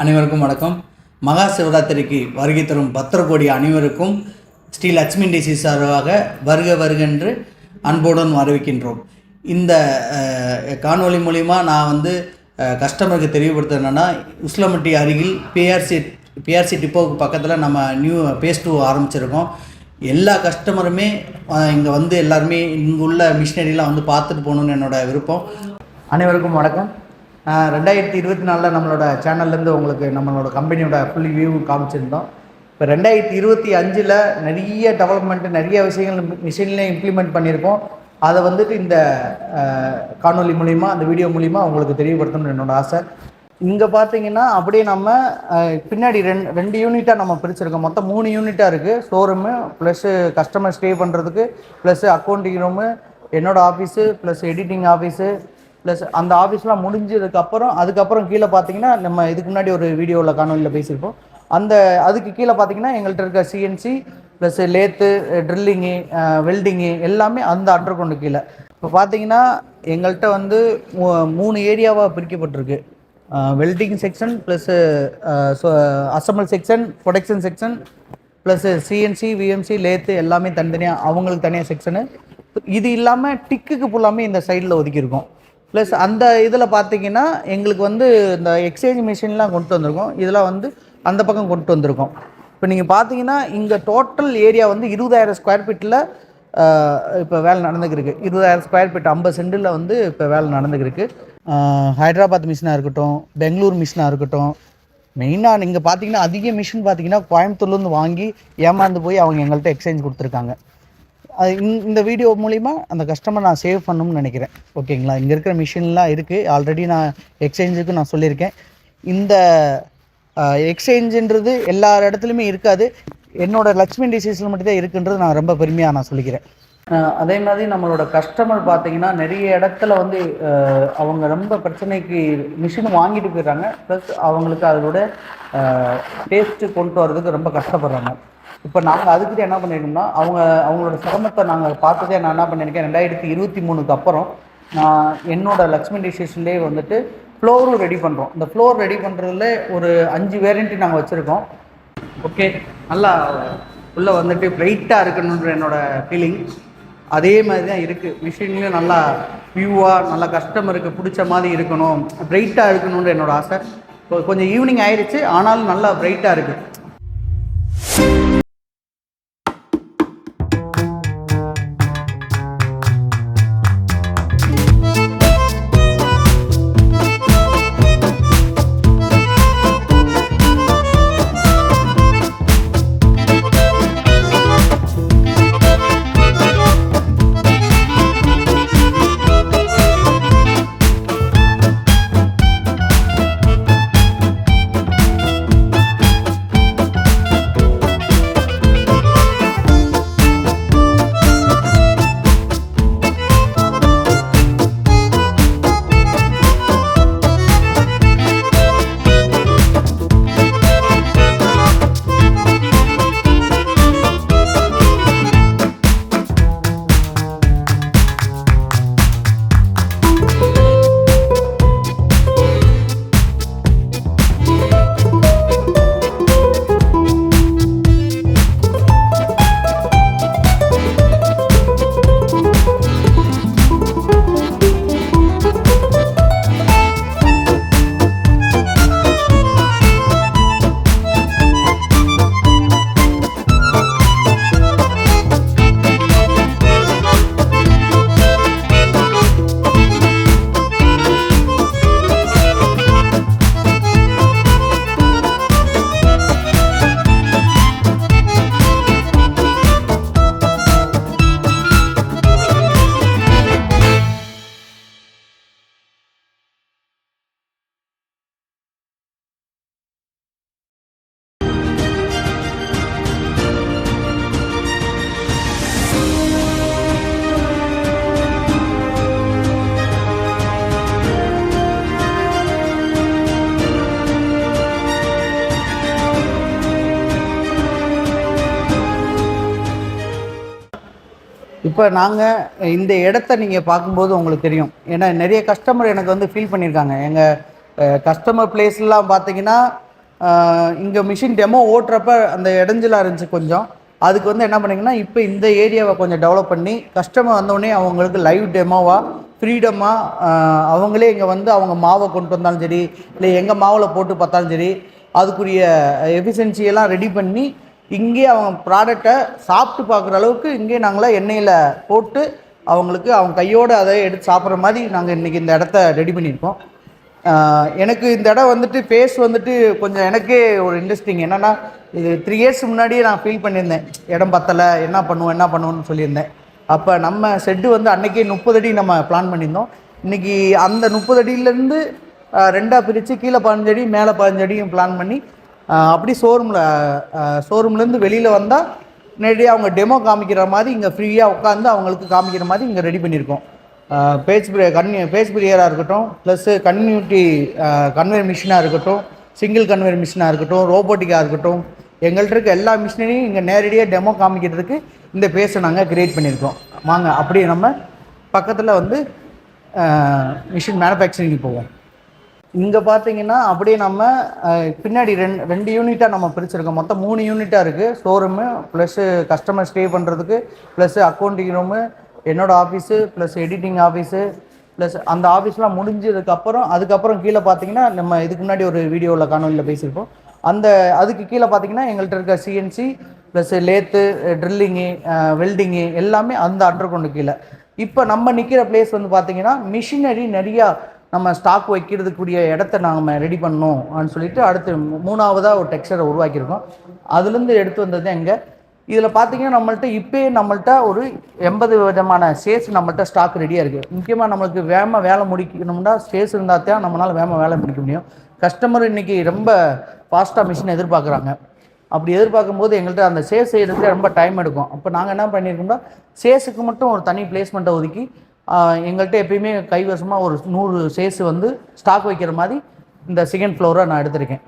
அனைவருக்கும் வணக்கம். மகா சிவராத்திரிக்கு வருகை தரும் பத்திர கோடி அனைவருக்கும் ஸ்ரீ லட்சுமி டிசி சார்பாக வருக வருகென்று அன்புடன் வரவேற்கின்றோம். இந்த காணொலி மூலிமா நான் கஸ்டமருக்கு தெரியப்படுத்துறேன்னா, உஸ்லமட்டி அருகில் பிஆர்சி டிப்போவுக்கு பக்கத்தில் நம்ம நியூ பேஸ் 2 ஆரம்பிச்சிருக்கோம். எல்லா கஸ்டமருமே இங்கே எல்லாருமே இங்குள்ள மிஷினரிலாம் பார்த்துட்டு போகணுன்னு என்னோடய விருப்பம். அனைவருக்கும் வணக்கம். 2024 நம்மளோட சேனல்லேருந்து உங்களுக்கு நம்மளோட கம்பெனியோட ஃபுல் வியூ காமிச்சிருந்தோம். இப்போ 2025 நிறைய டெவலப்மெண்ட்டு, நிறைய விஷயங்கள் மிஷின்லேயே இம்ப்ளிமெண்ட் பண்ணியிருக்கோம். அதை இந்த காணொலி மூலிமா, அந்த வீடியோ மூலிமா உங்களுக்கு தெரியப்படுத்தணும்னு என்னோடய ஆசை. இங்கே பார்த்தீங்கன்னா அப்படியே நம்ம பின்னாடி ரெண்டு யூனிட்டாக நம்ம பிரிச்சுருக்கோம். மொத்தம் 3 யூனிட்டாக இருக்குது. ஷோரூமு ப்ளஸ்ஸு கஸ்டமர் ஸ்டே பண்ணுறதுக்கு, ப்ளஸ்ஸு அக்கௌண்டிங் ரூமு, என்னோடய office, plus editing office, plus அந்த ஆஃபீஸ்லாம் அதுக்கப்புறம் கீழே பார்த்தீங்கன்னா, நம்ம இதுக்கு முன்னாடி ஒரு வீடியோவில் காணொலியில் பேசியிருப்போம். அதுக்கு கீழே பார்த்தீங்கன்னா எங்கள்கிட்ட இருக்க CNC plus lathe, drilling, welding எல்லாமே அந்த அண்டர் கிரவுண்டு கீழே. இப்போ பார்த்தீங்கன்னா எங்கள்கிட்ட 3 ஏரியாவாக பிரிக்கப்பட்டிருக்கு. Welding section plus assemble section, production section, plus CNC, VMC, lathe எல்லாமே தனித்தனியாக அவங்களுக்கு தனியாக செக்ஷனு. இது இல்லாமல் டிக்குக்கு ஃபுல்லாமே இந்த சைடில் ஒதுக்கியிருக்கோம். ப்ளஸ் அந்த இதில் பார்த்தீங்கன்னா எங்களுக்கு இந்த எக்ஸ்சேஞ்ச் மிஷின்லாம் கொண்டு வந்திருக்கோம். இதெல்லாம் அந்த பக்கம் கொண்டு வந்திருக்கோம். இப்போ நீங்கள் பார்த்தீங்கன்னா இங்கே டோட்டல் ஏரியா 20,000 ஸ்கொயர் ஃபீட்டில் இப்போ வேலை நடந்துக்கிருக்கு. 20,000 ஸ்கொயர் ஃபீட் 50 சென்டில் இப்போ வேலை நடந்துக்கிருக்கு. ஹைதராபாத் மிஷினாக இருக்கட்டும், பெங்களூர் மிஷினாக இருக்கட்டும், மெயினாக நீங்கள் பார்த்தீங்கன்னா அதிக மிஷின் பார்த்தீங்கன்னா கோயம்புத்தூர்லேருந்து வாங்கி ஏமாந்து போய் அவங்க எங்கள்கிட்ட எக்ஸ்சேஞ்ச் கொடுத்துருக்காங்க. இந்த வீடியோ மூலிமா அந்த கஸ்டமர் நான் சேவ் பண்ணணும்னு நினைக்கிறேன். ஓகேங்களா? இங்கே இருக்கிற மிஷின்லாம் இருக்குது. ஆல்ரெடி நான் எக்ஸ்சேஞ்சுக்கு நான் சொல்லியிருக்கேன். இந்த எக்ஸ்சேஞ்சுன்றது எல்லா இடத்துலையுமே இருக்காது. என்னோடய லட்சுமி டிசிஸில் மட்டும்தான் இருக்குன்றது நான் ரொம்ப பெருமையாக நான் சொல்லிக்கிறேன். அதே மாதிரி நம்மளோட கஸ்டமர் பார்த்திங்கன்னா நிறைய இடத்துல அவங்க ரொம்ப பிரச்சனைக்கு மிஷின் வாங்கிட்டு போயிடுறாங்க. ப்ளஸ் அவங்களுக்கு அதோட டேஸ்ட்டு கொண்டு வரதுக்கு ரொம்ப கஷ்டப்படுறாங்க. இப்போ நாங்கள் அதுக்கிட்ட என்ன பண்ணியிருக்கோம்னா, அவங்களோட சிரமத்தை நாங்கள் பார்த்துட்டே நான் என்ன பண்ணியிருக்கேன், 2023க்கு அப்புறம் நான் என்னோடய லக்ஷ்மி டிசிஷன்லேயே ஃப்ளோரும் ரெடி பண்ணுறோம். இந்த ஃப்ளோர் ரெடி பண்ணுறதுல ஒரு 5 வேரியண்ட்டு நாங்கள் வச்சுருக்கோம். ஓகே, நல்லா உள்ளே பிரைட்டாக இருக்கணுன்ற என்னோடய ஃபீலிங் அதே மாதிரி தான் இருக்குது. மிஷின்லேயும் நல்லா வியூவாக, நல்லா கஸ்டமருக்கு பிடிச்ச மாதிரி இருக்கணும், பிரைட்டாக இருக்கணுன்ற என்னோடய ஆசை. கொஞ்சம் ஈவினிங் ஆயிடுச்சு, ஆனாலும் நல்லா பிரைட்டாக இருக்குது. இப்போ நாங்கள் இந்த இடத்த நீங்கள் பார்க்கும்போது உங்களுக்கு தெரியும். ஏன்னா நிறைய கஸ்டமர் எனக்கு ஃபீல் பண்ணியிருக்காங்க. எங்கள் கஸ்டமர் பிளேஸ்லாம் பார்த்தீங்கன்னா இங்கே மிஷின் டெமோ ஓட்டுறப்ப அந்த இடைஞ்சலாக இருந்துச்சு கொஞ்சம். அதுக்கு வந்து என்ன பண்ணிங்கன்னா இப்போ இந்த ஏரியாவை கொஞ்சம் டெவலப் பண்ணி கஸ்டமர் வந்தோடனே அவங்களுக்கு லைவ் டெமோவாக ஃப்ரீடமாக அவங்களே இங்கே வந்து அவங்க மாவை கொண்டு வந்தாலும் சரி, இல்லை எங்கள் மாவில் போட்டு பார்த்தாலும் சரி, அதுக்குரிய எஃபிஷியன்சியெல்லாம் ரெடி பண்ணி இங்கே அவங்க ப்ராடக்டை சாப்பிட்டு பார்க்குற அளவுக்கு இங்கே நாங்களாம் எண்ணெயில் போட்டு அவங்களுக்கு அவங்க கையோடு அதை எடுத்து சாப்பிட்ற மாதிரி நாங்கள் இன்றைக்கி இந்த இடத்த ரெடி பண்ணியிருக்கோம். எனக்கு இந்த இடம் வந்துட்டு ஃபேஸ் வந்துட்டு கொஞ்சம் எனக்கே ஒரு இன்ட்ரெஸ்டிங். என்னென்னா இது 3 இயர்ஸ் முன்னாடியே நான் ஃபீல் பண்ணியிருந்தேன், இடம் பத்தலை, என்ன பண்ணுவோன்னு சொல்லியிருந்தேன். அப்போ நம்ம செட்டு வந்து அன்றைக்கே 30 அடி நம்ம பிளான் பண்ணியிருந்தோம். இன்றைக்கி அந்த 30 அடியிலேருந்து 2ஆக பிரித்து கீழே 15 அடி மேலே 15 அடியும் பிளான் பண்ணி அப்படி ஷோரூம்லேருந்து வெளியில் வந்தால் நேரடியாக அவங்க டெமோ காமிக்கிற மாதிரி இங்கே ஃப்ரீயாக உட்காந்து அவங்களுக்கு காமிக்கிற மாதிரி இங்கே ரெடி பண்ணியிருக்கோம். பேஜ் பிரியராக இருக்கட்டும், ப்ளஸ்ஸு கன்யூனிட்டி கன்வேர் மிஷினாக இருக்கட்டும், சிங்கிள் கன்வேர் மிஷினாக இருக்கட்டும், ரோபோட்டிக்காக இருக்கட்டும், எங்கள்கிட்ட இருக்க எல்லா மிஷினையும் இங்கே நேரடியாக டெமோ காமிக்கிறதுக்கு இந்த பேஸை நாங்கள் க்ரியேட் பண்ணியிருக்கோம். வாங்க அப்படியே நம்ம பக்கத்தில் வந்து மிஷின் மேனுஃபேக்சரிங் போவோம். இங்கே பார்த்தீங்கன்னா அப்படியே நம்ம பின்னாடி ரெண்டு யூனிட்டாக நம்ம பிரிச்சுருக்கோம். மொத்தம் 3 யூனிட்டாக இருக்குது. ஷோரூமு ப்ளஸ்ஸு கஸ்டமர் ஸ்டே பண்ணுறதுக்கு, ப்ளஸ்ஸு அக்கௌண்டிங் ரூமு, என்னோடய office, plus editing office, plus அந்த ஆஃபீஸ்லாம் அதுக்கப்புறம் கீழே பார்த்தீங்கன்னா நம்ம இதுக்கு முன்னாடி ஒரு வீடியோவில் காணொலியில் பேசியிருப்போம். அதுக்கு கீழே பார்த்தீங்கன்னா எங்கள்கிட்ட இருக்க CNC plus lathe, drilling, welding எல்லாமே அந்த அண்டர்கிரவுண்டு கீழே. இப்போ நம்ம நிற்கிற பிளேஸ் வந்து பார்த்தீங்கன்னா மிஷினரி நிறையா நம்ம ஸ்டாக் வைக்கிறதுக்குரிய இடத்த நாங்கள் ரெடி பண்ணோம் அப்படின்னு சொல்லிட்டு அடுத்து 3ஆவதாக ஒரு டெக்ஸ்சரை உருவாக்கியிருக்கோம். அதுலேருந்து எடுத்து வந்தது எங்கே இதில் பார்த்தீங்கன்னா நம்மள்ட்ட ஒரு 80 விதமான ஸ்டேஸ் நம்மள்ட்ட ஸ்டாக் ரெடியாக இருக்குது. முக்கியமாக நம்மளுக்கு வேலை முடிக்கணும்னா ஸ்டேஸ் இருந்தால் தான் நம்மளால் வேலை முடிக்க முடியும். கஸ்டமர் இன்றைக்கி ரொம்ப ஃபாஸ்ட்டாக மிஷின் எதிர்பார்க்குறாங்க. அப்படி எதிர்பார்க்கும்போது எங்கள்கிட்ட அந்த சேஸ் செய்கிறதுக்கு ரொம்ப டைம் எடுக்கும். அப்போ நாங்கள் என்ன பண்ணியிருக்கோம்னா சேஸுக்கு மட்டும் ஒரு தனி பிளேஸ்மெண்ட்டை ஒதுக்கி எங்கள்கிட்ட எப்பயுமே கைவசமாக ஒரு 100 சேஸ் வந்து ஸ்டாக் வைக்கிற மாதிரி இந்த 2nd ஃப்ளோரை நான் எடுத்திருக்கேன்.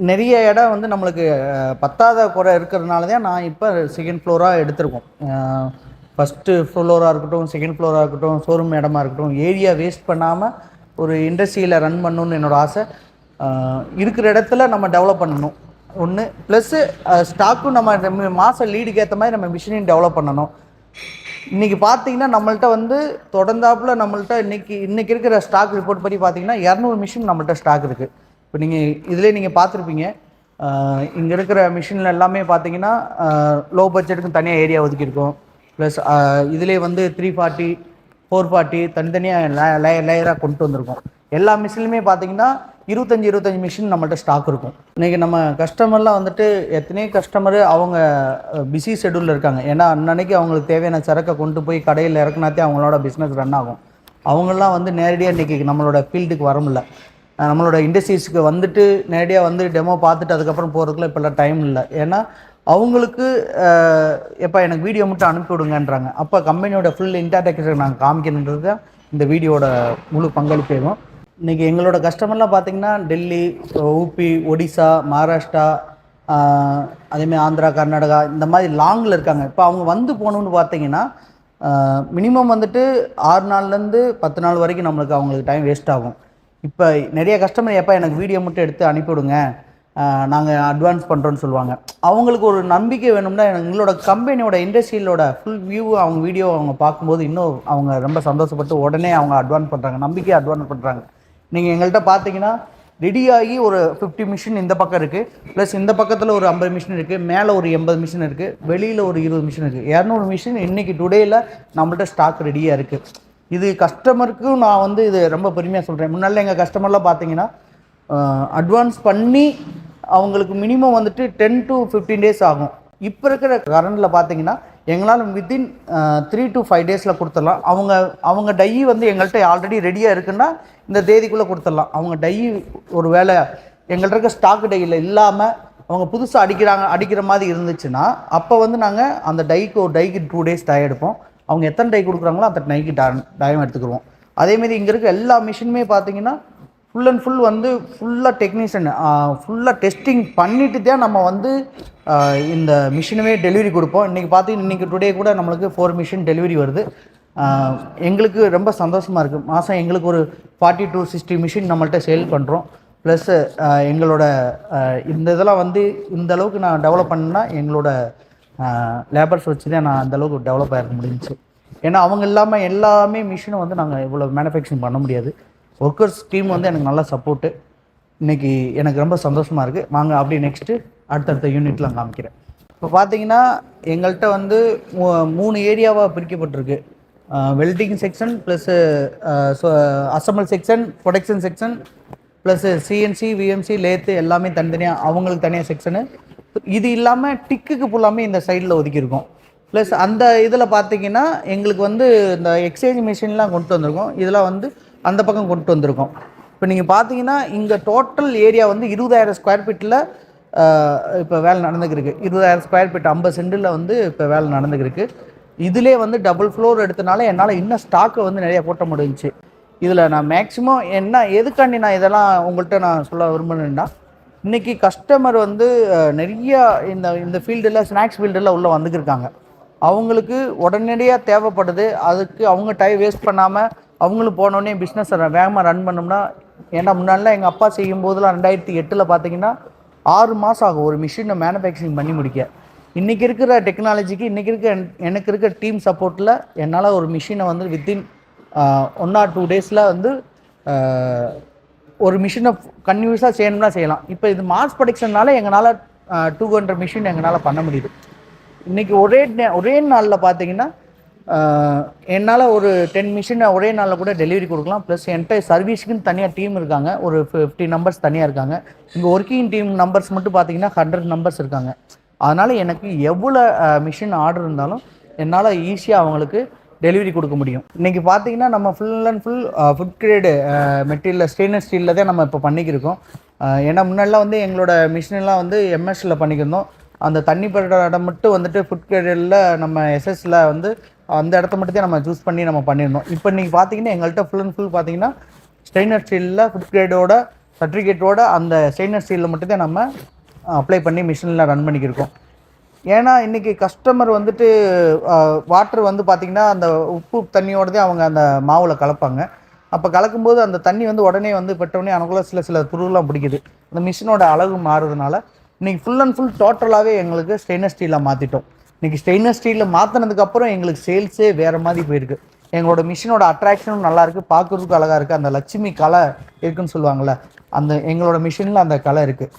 நிறைய இடம் வந்து நம்மளுக்கு பத்தாத குறை இருக்கிறதுனால தான் நான் இப்போ 2nd ஃப்ளோராக எடுத்திருக்கோம். ஃபஸ்ட்டு ஃப்ளோராக இருக்கட்டும், 2nd ஃப்ளோராக இருக்கட்டும், ஷோரூம் இடமா இருக்கட்டும், ஏரியா வேஸ்ட் பண்ணாமல் ஒரு இண்டஸ்ட்ரியில் ரன் பண்ணணுன்னு என்னோடய ஆசை. இருக்கிற இடத்துல நம்ம டெவலப் பண்ணணும் ஒன்று, ப்ளஸ்ஸு ஸ்டாக்கும் நம்ம மாதம் லீடுக்கு ஏற்ற மாதிரி நம்ம மிஷினையும் டெவலப் பண்ணணும். இன்றைக்கி பார்த்தீங்கன்னா நம்மள்ட்ட வந்து தொடர்ந்தாப்பில் நம்மள்ட்ட இன்றைக்கி இருக்கிற ஸ்டாக் ரிப்போர்ட் படி பார்த்தீங்கன்னா 200 மிஷின் நம்மள்ட்ட ஸ்டாக் இருக்குது. இப்போ நீங்கள் பார்த்துருப்பீங்க, இங்கே இருக்கிற மிஷினில் எல்லாமே பார்த்தீங்கன்னா லோ பட்ஜெட்டுக்கும் தனியாக ஏரியா ஒதுக்கியிருக்கோம். ப்ளஸ் இதிலே வந்து 340, 440 தனித்தனியாக லேயராக கொண்டு வந்திருக்கோம். எல்லா மிஷின்லையுமே பார்த்தீங்கன்னா 25 மிஷின் நம்மள்ட்ட ஸ்டாக் இருக்கும். இன்றைக்கி நம்ம கஸ்டமர்லாம் வந்துட்டு எத்தனையோ கஸ்டமரு அவங்க பிஸி ஷெடியூலில் இருக்காங்க. ஏன்னா அன்னன்னைக்கு அவங்களுக்கு தேவையான சரக்கை கொண்டு போய் கடையில் இறக்குனாத்தே அவங்களோட பிஸ்னஸ் ரன் ஆகும். அவங்களாம் வந்து நேரடியாக இன்றைக்கி நம்மளோட ஃபீல்டுக்கு வர முடியல. நம்மளோட இண்டஸ்ட்ரீஸ்க்கு வந்துட்டு நேரடியாக வந்து டெமோ பார்த்துட்டு அதுக்கப்புறம் போகிறதுக்குள்ள இப்போல்லாம் டைம் இல்லை. ஏன்னா அவங்களுக்கு எப்போ எனக்கு வீடியோ மட்டும் அனுப்பி விடுங்கன்றாங்க. அப்போ கம்பெனியோட ஃபுல் இன்டர்டெக்ஷன் நாங்கள் காமிக்கணுன்றது தான் இந்த வீடியோட முழு பங்களிப்பேகும். இன்றைக்கி எங்களோட கஸ்டமர்லாம் பார்த்திங்கன்னா டெல்லி, ஊபி, ஒடிசா, மகாராஷ்டிரா, அதேமாதிரி ஆந்திரா, கர்நாடகா இந்த மாதிரி லாங்கில் இருக்காங்க. இப்போ அவங்க வந்து போகணுன்னு பார்த்தீங்கன்னா மினிமம் வந்துட்டு 6 நாள்லேருந்து 10 நாள் வரைக்கும் நம்மளுக்கு அவங்களுக்கு டைம் வேஸ்ட் ஆகும். இப்போ நிறைய கஸ்டமர் எப்போ எனக்கு வீடியோ மட்டும் எடுத்து அனுப்பிவிடுங்க, நாங்கள் அட்வான்ஸ் பண்ணுறோன்னு சொல்லுவாங்க. அவங்களுக்கு ஒரு நம்பிக்கை வேணும்னா எங்களோட கம்பெனியோட இண்டஸ்ட்ரியிலோட ஃபுல் வியூ அவங்க வீடியோ அவங்க பார்க்கும்போது இன்னும் அவங்க ரொம்ப சந்தோஷப்பட்டு உடனே அவங்க அட்வான்ஸ் பண்ணுறாங்க, நம்பிக்கையை அட்வான்ஸ் பண்ணுறாங்க. நீங்கள் எங்கள்கிட்ட பார்த்தீங்கன்னா ரெடியாகி ஒரு 50 மிஷின் இந்த பக்கம் இருக்குது, ப்ளஸ் இந்த பக்கத்தில் ஒரு 50 மிஷின் இருக்குது, மேலே ஒரு 80 மிஷின் இருக்குது, வெளியில் ஒரு 20 மிஷின் இருக்குது. 200 மிஷின் இன்றைக்கி டுடேயில் நம்மள்ட்ட ஸ்டாக் ரெடியாக இருக்குது. இது கஸ்டமருக்கும் நான் வந்து இது ரொம்ப பெருமையாக சொல்கிறேன். முன்னாள் எங்கள் கஸ்டமர்லாம் பார்த்தீங்கன்னா அட்வான்ஸ் பண்ணி அவங்களுக்கு மினிமம் வந்துட்டு 10 to 15 டேஸ் ஆகும். இப்போ இருக்கிற கரண்டில் பார்த்தீங்கன்னா எங்களால் வித்தின் 3 to 5 டேஸில் கொடுத்துடலாம். அவங்க டை வந்து எங்கள்கிட்ட ஆல்ரெடி ரெடியாக இருக்குன்னா இந்த தேதிக்குள்ளே கொடுத்துடலாம். அவங்க டை ஒரு வேளை எங்கள்கிட்ட இருக்க ஸ்டாக் டையில் இல்லாமல் அவங்க புதுசாக அடிக்கிற மாதிரி இருந்துச்சுன்னா அப்போ வந்து நாங்கள் அந்த ஒரு டைக்கு 2 டேஸ் டை எடுப்போம். அவங்க எத்தனை டை கொடுக்குறாங்களோ அந்த டைக்கு டைம் எடுத்துக்கிடுவோம். அதேமாரி இங்கே இருக்க எல்லா மிஷினுமே பார்த்தீங்கன்னா ஃபுல் அண்ட் ஃபுல் வந்து ஃபுல்லாக டெக்னீஷியன் ஃபுல்லாக டெஸ்டிங் பண்ணிட்டு தான் நம்ம வந்து இந்த மிஷினவே டெலிவரி கொடுப்போம். இன்றைக்கி பார்த்தீங்கன்னா இன்றைக்கி டுடே கூட நம்மளுக்கு 4 மிஷின் டெலிவரி வருது. எங்களுக்கு ரொம்ப சந்தோஷமாக இருக்குது. மாதம் எங்களுக்கு ஒரு 40 to 60 மிஷின் நம்மள்ட்ட சேல் பண்ணுறோம். ப்ளஸ்ஸு எங்களோட இந்த இதெல்லாம் வந்து இந்த அளவுக்கு நான் டெவலப் பண்ணேன்னா எங்களோட லேபர்ஸ் வச்சு தான் நான் அந்தளவுக்கு டெவலப் ஆகிருக்க முடிஞ்சிச்சு. ஏன்னா அவங்க இல்லாமல் எல்லாமே மிஷினை வந்து நாங்கள் இவ்வளோ மேனுஃபேக்சரிங் பண்ண முடியாது. ஒர்க்கர்ஸ் டீம் வந்து எனக்கு நல்லா சப்போர்ட்டு. இன்றைக்கி எனக்கு ரொம்ப சந்தோஷமாக இருக்குது. வாங்க அப்படியே நெக்ஸ்ட்டு அடுத்தடுத்த யூனிட்லாம் காமிக்கிறேன். இப்போ பார்த்தீங்கன்னா எங்கள்கிட்ட வந்து 3 ஏரியாவாக பிரிக்கப்பட்டிருக்கு. Welding section plus assemble section, production section plus CNC, VMC, lathe எல்லாமே தனித்தனியாக அவங்களுக்கு தனியாக செக்ஷனு. இது இல்லாமல் டிக்குக்கு ஃபுல்லாமே இந்த சைடில் ஒதுக்கியிருக்கோம். ப்ளஸ் அந்த இதில் பார்த்தீங்கன்னா எங்களுக்கு வந்து இந்த எக்ஸ்சேஞ்ச் மிஷின்லாம் கொண்டு வந்திருக்கோம். இதெல்லாம் வந்து அந்த பக்கம் கொண்டு வந்திருக்கோம். இப்போ நீங்கள் பார்த்தீங்கன்னா இங்கே டோட்டல் ஏரியா வந்து 20,000 ஸ்கொயர் ஃபீட்டில் இப்போ வேலை நடந்துக்கிருக்கு. 20,000 ஸ்கொயர் ஃபீட் 50 சென்டில் வந்து இப்போ வேலை நடந்துக்கிருக்கு. இதிலே வந்து டபுள் ஃப்ளோர் எடுத்தனால என்னால் இன்னும் ஸ்டாக்கை வந்து நிறையா போட்ட முடிஞ்சிச்சு. இதில் நான் மேக்ஸிமம் எதுக்காண்டி நான் இதெல்லாம் உங்கள்கிட்ட நான் சொல்ல விரும்புகிறேன்னா, இன்றைக்கி கஸ்டமர் வந்து நிறையா இந்த ஃபீல்டில் ஸ்நாக்ஸ் ஃபீல்டில் உள்ளே வந்துக்கிருக்காங்க. அவங்களுக்கு உடனடியாக தேவைப்படுது. அதுக்கு அவங்க டைம் வேஸ்ட் பண்ணாமல் அவங்களும் போனோடனே பிஸ்னஸை வேகமாக ரன் பண்ணோம்னா, ஏன்னா முன்னாடிலாம் எங்கள் அப்பா செய்யும்போதெல்லாம் 2008 பார்த்தீங்கன்னா 6 மாதம் ஆகும் ஒரு மிஷினை மேனுஃபேக்சரிங் பண்ணி முடிக்க. இன்றைக்கி இருக்கிற டெக்னாலஜிக்கு எனக்கு இருக்கிற டீம் சப்போர்ட்டில் என்னால் ஒரு மிஷினை வந்து வித்தின் 1 or 2 டேஸில் வந்து ஒரு மிஷினை கன்டினியூஸாக செய்யணும்னா செய்யலாம். இப்போ இது மாஸ் ப்ரொடக்ஷன்னால எங்களால் 200 மிஷின் எங்களால் பண்ண முடியுது. இன்றைக்கி ஒரே நாளில் பார்த்தீங்கன்னா என்னால் ஒரு 10 மிஷினை ஒரே நாளில் கூட டெலிவரி கொடுக்கலாம். ப்ளஸ் என்கிட்ட சர்வீஸுக்குன்னு தனியாக டீம் இருக்காங்க. ஒரு 50 நம்பர்ஸ் தனியாக இருக்காங்க. இங்கே ஒர்க்கிங் டீம் நம்பர்ஸ் மட்டும் பார்த்தீங்கன்னா 100 நம்பர்ஸ் இருக்காங்க. அதனால் எனக்கு எவ்வளோ மிஷின் ஆர்டர் இருந்தாலும் என்னால் ஈஸியாக அவங்களுக்கு டெலிவரி கொடுக்க முடியும். இன்றைக்கி பார்த்தீங்கன்னா நம்ம full and full food grade material stainless ஸ்டீலில் தான் நம்ம இப்போ பண்ணிக்கிருக்கோம். ஏன்னா முன்னாடிலாம் வந்து எங்களோட மிஷினெல்லாம் வந்து எம்எஸ்சில் பண்ணிக்கிருந்தோம். அந்த தண்ணி படுற இடம் மட்டும் வந்துட்டு ஃபுட் கிரேடில் நம்ம எஸ்எஸ்சில் வந்து அந்த இடத்த மட்டும் தான் நம்ம சூஸ் பண்ணி நம்ம பண்ணியிருந்தோம். இப்போ இன்றைக்கி பார்த்தீங்கன்னா எங்கள்கிட்ட ஃபுல் அண்ட் ஃபுல் பார்த்தீங்கன்னா ஸ்டெயின்லெஸ் ஸ்டீலில் ஃபுட் கிரேடோட சர்டிஃபிகேட்டோட அந்த ஸ்டெயின்லெஸ் ஸ்டீலில் மட்டும் தான் நம்ம அப்ளை பண்ணி மிஷினில் ரன் பண்ணிக்கிருக்கோம். ஏன்னா இன்றைக்கி கஸ்டமர் வந்துட்டு வாட்டர் வந்து பார்த்திங்கன்னா அந்த உப்பு தண்ணியோடு தான் அவங்க அந்த மாவில் கலப்பாங்க. அப்போ கலக்கும்போது அந்த தண்ணி வந்து உடனே வந்து பட்டவுடனே அவனுக்குள்ள சில துருவெலாம் பிடிக்குது. அந்த மிஷினோட அளவு மாறுறதுனால இன்றைக்கி ஃபுல் அண்ட் ஃபுல் டோட்டலாகவே எங்களுக்கு ஸ்டெயின்லெஸ் ஸ்டீலில் மாற்றிட்டோம். இன்றைக்கி ஸ்டெயின்லெஸ் ஸ்டீலில் மாற்றினதுக்கப்புறம் எங்களுக்கு சேல்ஸே வேறு மாதிரி போயிருக்கு. எங்களோட மிஷினோட அட்ராக்ஷனும் நல்லாயிருக்கு, பார்க்குறதுக்கு அழகாக இருக்குது. அந்த லட்சுமி கலை இருக்குதுன்னு சொல்லுவாங்கள்ல, அந்த எங்களோட மிஷினில் அந்த கலை இருக்குது.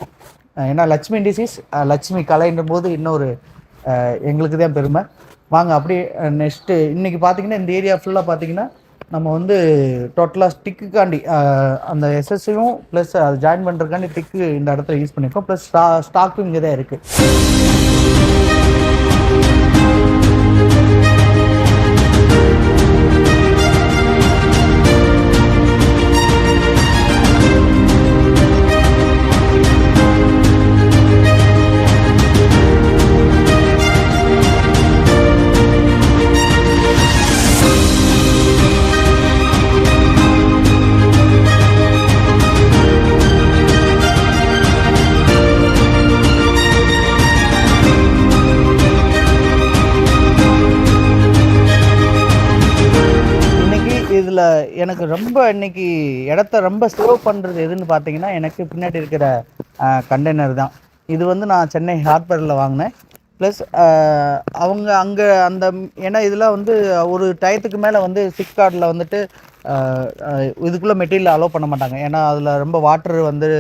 ஏன்னா லட்சுமி இண்டஸ்ட்ரீஸ் லட்சுமி கலைன்ற போது இன்னொரு எங்களுக்கு தான் பெருமை. வாங்க அப்படியே நெக்ஸ்ட்டு இன்றைக்கி பார்த்தீங்கன்னா இந்த ஏரியா ஃபுல்லாக பார்த்தீங்கன்னா நம்ம வந்து டோட்டலாக ஸ்டிக்குக்காண்டி அந்த எஸ்எஸ்ஸையும் ப்ளஸ் அதை ஜாயின் பண்ணுறதுக்காண்டி டிக்கு இந்த இடத்துல யூஸ் பண்ணியிருக்கோம். ப்ளஸ் ஸ்டாக்கும் இங்கே தான் இருக்குது. எனக்கு ரொம்ப இன்றைக்கி இடத்த ரொம்ப சேவ் பண்ணுறது எதுன்னு பார்த்தீங்கன்னா எனக்கு பின்னாடி இருக்கிற கண்டெய்னர் தான். இது வந்து நான் சென்னை ஹார்பரில் வாங்கினேன். ப்ளஸ் அவங்க அங்கே அந்த ஏன்னா இதெல்லாம் வந்து ஒரு டயத்துக்கு மேலே வந்து சிப்கார்டில் வந்துட்டு இதுக்குள்ளே மெட்டீரியல் அலோவ் பண்ண மாட்டாங்க. ஏன்னா அதில் ரொம்ப வாட்டர் வந்து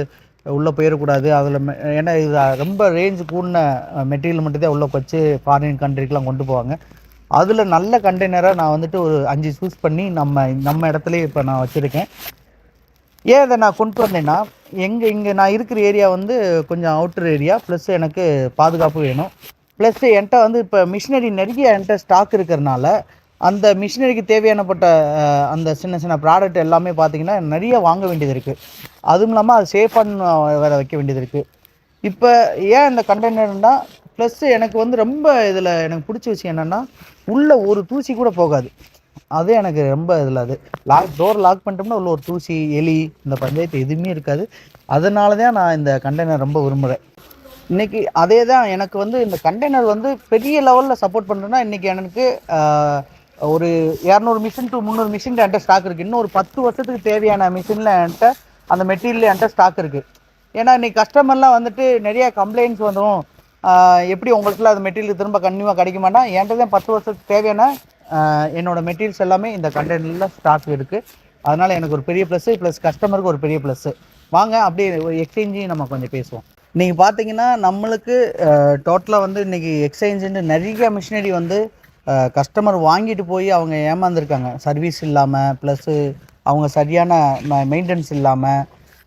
உள்ளே போயிடக்கூடாது. அதில் ஏன்னா இது ரொம்ப ரேஞ்சு கூடின மெட்டீரியல் மட்டும்தான் உள்ளே வச்சு ஃபாரின் கண்ட்ரிக்கெலாம் கொண்டு போவாங்க. அதில் நல்ல கண்டெய்னராக நான் வந்துட்டு ஒரு 5 சூஸ் பண்ணி நம்ம இடத்துலையே இப்போ நான் வச்சுருக்கேன். ஏன் இதை நான் கொண்டு வந்தேன்னா இங்கே நான் இருக்கிற ஏரியா வந்து கொஞ்சம் அவுட்டர் ஏரியா, ப்ளஸ் எனக்கு பாதுகாப்பு வேணும். ப்ளஸ் என்கிட்ட வந்து இப்போ மிஷினரி நிறைய என்கிட்ட ஸ்டாக் இருக்கிறனால அந்த மிஷினரிக்கு தேவையானப்பட்ட அந்த சின்ன சின்ன ப்ராடக்ட் எல்லாமே பார்த்திங்கன்னா நிறைய வாங்க வேண்டியது இருக்குது. அதுவும் இல்லாமல் அது சேஃபான வேறு வைக்க வேண்டியது இருக்குது. இப்போ ஏன் இந்த கண்டெய்னர்னால் ப்ளஸ் எனக்கு வந்து ரொம்ப இதில் எனக்கு பிடிச்ச விஷயம் என்னென்னா உள்ளே ஒரு தூசி கூட போகாது. அது எனக்கு ரொம்ப இதில் அது டோர் லாக் பண்ணிட்டோம்னா உள்ள ஒரு தூசி எலி இந்த பஞ்சாயத்து எதுவுமே இருக்காது. அதனால தான் நான் இந்த கண்டெய்னர் ரொம்ப விரும்புகிறேன். இன்றைக்கி அதே தான் எனக்கு வந்து இந்த கண்டெய்னர் வந்து பெரிய லெவலில் சப்போர்ட் பண்ணுறேன்னா, இன்றைக்கி எனக்கு ஒரு 200 மிஷின் டு 300 மிஷின் என்கிட்ட ஸ்டாக் இருக்குது. இன்னும் ஒரு 10 வருஷத்துக்கு தேவையான மிஷினில் என்கிட்ட அந்த மெட்டீரியல் என்கிட்ட ஸ்டாக் இருக்குது. ஏன்னா இன்றைக்கி கஸ்டமர்லாம் வந்துட்டு நிறைய கம்ப்ளைண்ட்ஸ் வந்துடும். எப்படி உங்களுக்குலாம் அது மெட்டீரியல் திரும்ப கண்டிப்பாக கிடைக்குமானா, என்கிட்ட தான் 10 வருஷத்துக்கு தேவையான என்னோடய மெட்டீரியல்ஸ் எல்லாமே இந்த கண்டெய்னரில் ஸ்டாக் இருக்குது. அதனால் எனக்கு ஒரு பெரிய ப்ளஸ்ஸு, ப்ளஸ் கஸ்டமருக்கு ஒரு பெரிய ப்ளஸ்ஸு. வாங்க அப்படியே ஒரு எக்ஸ்சேஞ்சையும் நம்ம கொஞ்சம் பேசுவோம். இன்றைக்கி பார்த்தீங்கன்னா நம்மளுக்கு டோட்டலாக வந்து இன்றைக்கி எக்ஸ்சேஞ்சுன்னு நிறைய மிஷினரி வந்து கஸ்டமர் வாங்கிட்டு போய் அவங்க ஏமாந்துருக்காங்க. சர்வீஸ் இல்லாமல், ப்ளஸ்ஸு அவங்க சரியான மெயின்டெனன்ஸ் இல்லாமல்,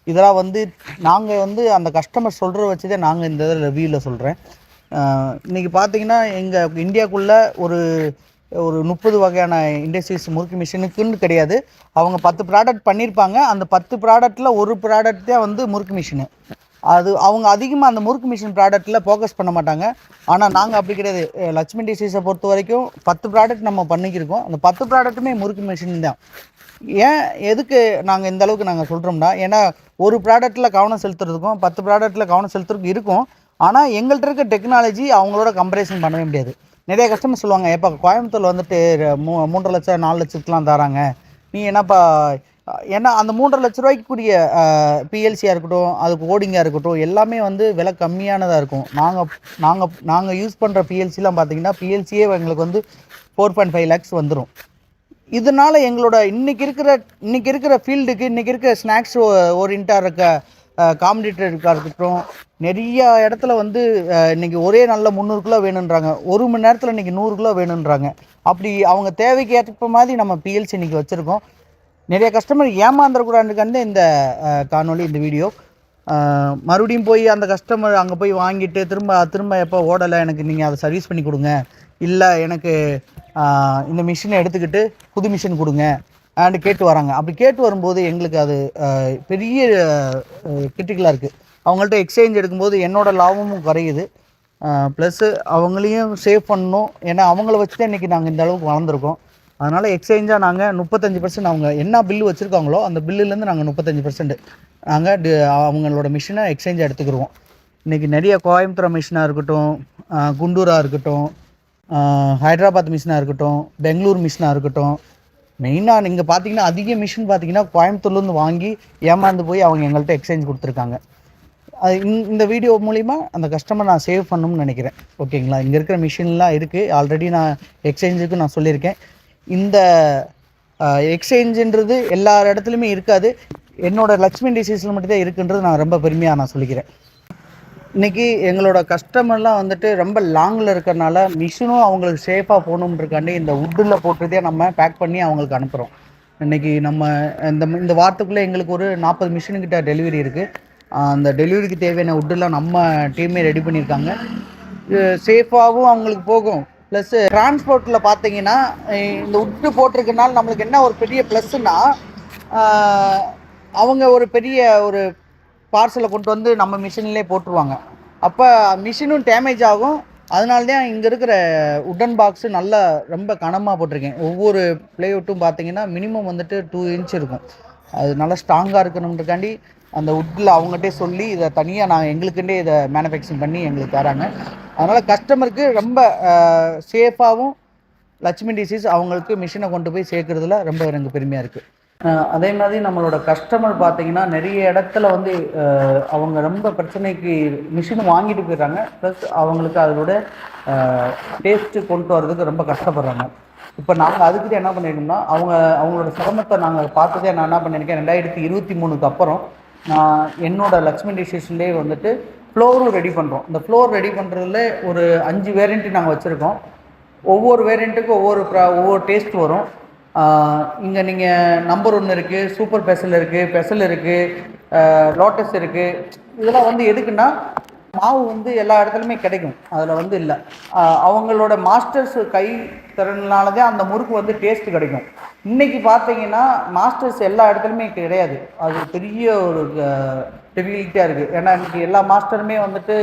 இதெல்லாம் வந்து நாங்கள் வந்து அந்த கஸ்டமர் சொல்கிற வச்சு தான் நாங்கள் இந்த இதில் ரிவ்யூவில் சொல்கிறேன். இன்றைக்கி பார்த்தீங்கன்னா எங்கள் இந்தியாவுக்குள்ளே ஒரு 30 வகையான இண்டஸ்ட்ரீஸ் முறுக்கு மிஷினுக்குன்னு கிடையாது. அவங்க 10 ப்ராடக்ட் பண்ணியிருப்பாங்க. அந்த 10 ப்ராடக்ட்டில் ஒரு ப்ராடக்ட் தான் வந்து முறுக்கு மிஷினு. அது அவங்க அதிகமாக அந்த முறுக்கு மிஷின் ப்ராடக்ட்டில் ஃபோக்கஸ் பண்ண மாட்டாங்க. ஆனால் நாங்கள் அப்படி கிடையாது. லட்சுமி டிசீஸை பொறுத்த வரைக்கும் 10 ப்ராடக்ட் நம்ம பண்ணிக்கிருக்கோம். அந்த 10 ப்ராடக்ட்டுமே முறுக்கு மிஷின் தான். ஏன் எதுக்கு நாங்கள் இந்த அளவுக்கு நாங்கள் சொல்கிறோம்னா, ஏன்னா ஒரு ப்ராடக்ட்டில் கவனம் செலுத்துறதுக்கும் 10 ப்ராடக்ட்டில் கவனம் செலுத்துறதுக்கும் இருக்கும். ஆனால் எங்கள்கிட்ட இருக்க டெக்னாலஜி அவங்களோட கம்பேரிசன் பண்ணவே முடியாது. நிறைய கஸ்டமர் சொல்லுவாங்க, இப்போ கோயம்புத்தூர் வந்துட்டு 3.5 லட்சம் 4 லட்சத்துக்குலாம் தராங்க, நீ என்னப்பா? ஏன்னா அந்த 3.5 லட்ச ரூபாய்க்குரிய பிஎல்சியாக இருக்கட்டும், அதுக்கு ஓடிங்காக இருக்கட்டும், எல்லாமே வந்து விலை கம்மியானதாக இருக்கும். நாங்கள் யூஸ் பண்ணுற பிஎல்சிலாம் பார்த்தீங்கன்னா, பிஎல்சியே எங்களுக்கு வந்து 4.5 lakhs வந்துடும். இதனால் எங்களோட இன்றைக்கி இருக்கிற ஃபீல்டுக்கு, இன்றைக்கி இருக்கிற ஸ்நாக்ஸ் ஓரியன்ட்டாக இருக்க காம்படிட்டருக்காக இருக்கட்டும், நிறைய இடத்துல வந்து இன்றைக்கி ஒரே நாளில் 300 கிலோ வேணுன்றாங்க. 1 மணி நேரத்தில் இன்றைக்கி 100 கிலோ வேணுன்றாங்க. அப்படி அவங்க தேவைக்கு ஏற்ற மாதிரி நம்ம பிஎல்சி இன்றைக்கி வச்சுருக்கோம். நிறைய கஸ்டமர் ஏமாந்துடக்கூடாதுன்னு இந்த காணொலி, இந்த வீடியோ. மறுபடியும் போய் அந்த கஸ்டமர் அங்கே போய் வாங்கிட்டு திரும்ப எப்போ ஓடலை, எனக்கு நீங்கள் அதை சர்வீஸ் பண்ணி கொடுங்க, இல்லை எனக்கு இந்த மிஷினை எடுத்துக்கிட்டு புது மிஷின் கொடுங்க அண்டு கேட்டு வராங்க. அப்படி கேட்டு வரும்போது எங்களுக்கு அது பெரிய கிரிட்டிக்கலாக இருக்குது. அவங்கள்ட்ட எக்ஸ்சேஞ்ச் எடுக்கும்போது என்னோடய லாபமும் குறையுது, ப்ளஸ்ஸு அவங்களையும் சேவ் பண்ணணும். ஏன்னா அவங்கள வச்சு தான் இன்றைக்கி நாங்கள் இந்த அளவுக்கு வளர்ந்துருக்கோம். அதனால் எக்ஸ்சேஞ்சாக நாங்கள் 35% அவங்க என்ன பில்லு வச்சுருக்காங்களோ அந்த பில்லுலேருந்து நாங்கள் 35% நாங்கள் அவங்களோட மிஷினை எக்ஸ்சேஞ்சாக எடுத்துக்கிடுவோம். இன்றைக்கி நிறைய கோயம்புத்தூர் மிஷினாக இருக்கட்டும், குண்டூராக இருக்கட்டும், ஹைதராபாத் மிஷினாக இருக்கட்டும், பெங்களூர் மிஷினாக இருக்கட்டும், மெயினாக நீங்கள் பார்த்தீங்கன்னா அதிக மிஷின் பார்த்தீங்கன்னா கோயம்புத்தூர்லேருந்து வாங்கி ஏமாந்து போய் அவங்க எங்கள்கிட்ட எக்ஸ்சேஞ்ச் கொடுத்துருக்காங்க. அது இந்த வீடியோ மூலிமா அந்த கஸ்டமர் நான் சேவ் பண்ணணும்னு நினைக்கிறேன். ஓகேங்களா? இங்கே இருக்கிற மிஷின்லாம் இருக்குது, ஆல்ரெடி நான் எக்ஸ்சேஞ்சுக்கு நான் சொல்லியிருக்கேன். இந்த எக்ஸ்சேஞ்சுன்றது எல்லா இடத்துலையுமே இருக்காது, என்னோடய லட்சுமி டிசீஸில் மட்டும்தான் இருக்குன்றது நான் ரொம்ப பெருமையாக நான் சொல்லிக்கிறேன். இன்றைக்கி எங்களோட கஸ்டமர்லாம் வந்துட்டு ரொம்ப லாங்கில் இருக்கிறனால மிஷினும் அவங்களுக்கு சேஃபாக போகணுன்றக்காண்டி இந்த வுட்டில் போட்டுதே நம்ம பேக் பண்ணி அவங்களுக்கு அனுப்புகிறோம். இன்றைக்கி நம்ம இந்த வாரத்துக்குள்ளே எங்களுக்கு ஒரு 40 மிஷினுக்கிட்ட டெலிவரி இருக்குது. அந்த டெலிவரிக்கு தேவையான வுட்டெல்லாம் நம்ம டீமே ரெடி பண்ணியிருக்காங்க. சேஃபாகவும் அவங்களுக்கு போகும். ப்ளஸ்ஸு டிரான்ஸ்போர்ட்டில் பார்த்தீங்கன்னா இந்த வுட்டு போட்டிருக்கனால நம்மளுக்கு என்ன ஒரு பெரிய ப்ளஸ்ஸுன்னா, அவங்க ஒரு பெரிய ஒரு பார்சலை கொண்டு வந்து நம்ம மிஷின்லேயே போட்டுருவாங்க. அப்போ மிஷினும் டேமேஜ் ஆகும். அதனால தான் இங்கே இருக்கிற உட்டன் பாக்ஸு நல்லா ரொம்ப கனமாக போட்டிருக்கேன். ஒவ்வொரு ப்ளேவுட்டும் பார்த்தீங்கன்னா மினிமம் வந்துட்டு 2 inch இருக்கும். அது நல்லா ஸ்ட்ராங்காக இருக்கணுன்றக்காண்டி அந்த வுட்டில் அவங்ககிட்டே சொல்லி இதை தனியாக நான் எங்களுக்குண்டே இதை மேனுஃபேக்சரிங் பண்ணி எங்களுக்கு தராங்க. அதனால் கஸ்டமருக்கு ரொம்ப சேஃபாகவும் லட்சுமி டிசீஸ் அவங்களுக்கு மிஷினை கொண்டு போய் சேர்க்குறதுல ரொம்ப எனக்கு பெருமையாக இருக்குது. அதே மாதிரி நம்மளோட கஸ்டமர் பார்த்திங்கன்னா நிறைய இடத்துல வந்து அவங்க ரொம்ப பிரச்சனைக்கு மிஷின் வாங்கிட்டு போயிடுறாங்க. ப்ளஸ் அவங்களுக்கு அதோட டேஸ்ட்டு கொண்டு வரதுக்கு ரொம்ப கஷ்டப்படுறாங்க. இப்போ நாங்கள் அதுக்கு என்ன பண்ணியிருக்கோம்னா, அவங்களோட சிரமத்தை நாங்கள் பார்த்ததே நான் என்ன பண்ணியிருக்கேன், 2023க்கு அப்புறம் நான் என்னோடய லட்சுமி டிஷஸ்லேயே வந்துட்டு ஃப்ளோரும் ரெடி பண்ணுறோம். இந்த ஃப்ளோர் ரெடி பண்ணுறதுல ஒரு 5 வேரியண்ட்டு நாங்கள் வச்சுருக்கோம். ஒவ்வொரு வேரியண்ட்டுக்கும் ஒவ்வொரு டேஸ்ட் வரும். இங்கே நீங்கள் நம்பர் 1 இருக்குது, சூப்பர் பெசல் இருக்குது, பெசல் இருக்குது, லோட்டஸ் இருக்குது. இதெல்லாம் வந்து எதுக்குன்னா மாவு வந்து எல்லா இடத்துலையுமே கிடைக்கும், அதில் வந்து இல்லை. அவங்களோட மாஸ்டர்ஸ் கை திறனால தான் அந்த முறுக்கு வந்து டேஸ்ட்டு கிடைக்கும். இன்றைக்கி பார்த்தீங்கன்னா மாஸ்டர்ஸ் எல்லா இடத்துலையுமே கிடையாது. அது பெரிய ஒரு டிஃபிகல்ட்டியாக இருக்குது. ஏன்னா இன்றைக்கி எல்லா மாஸ்டருமே வந்துட்டு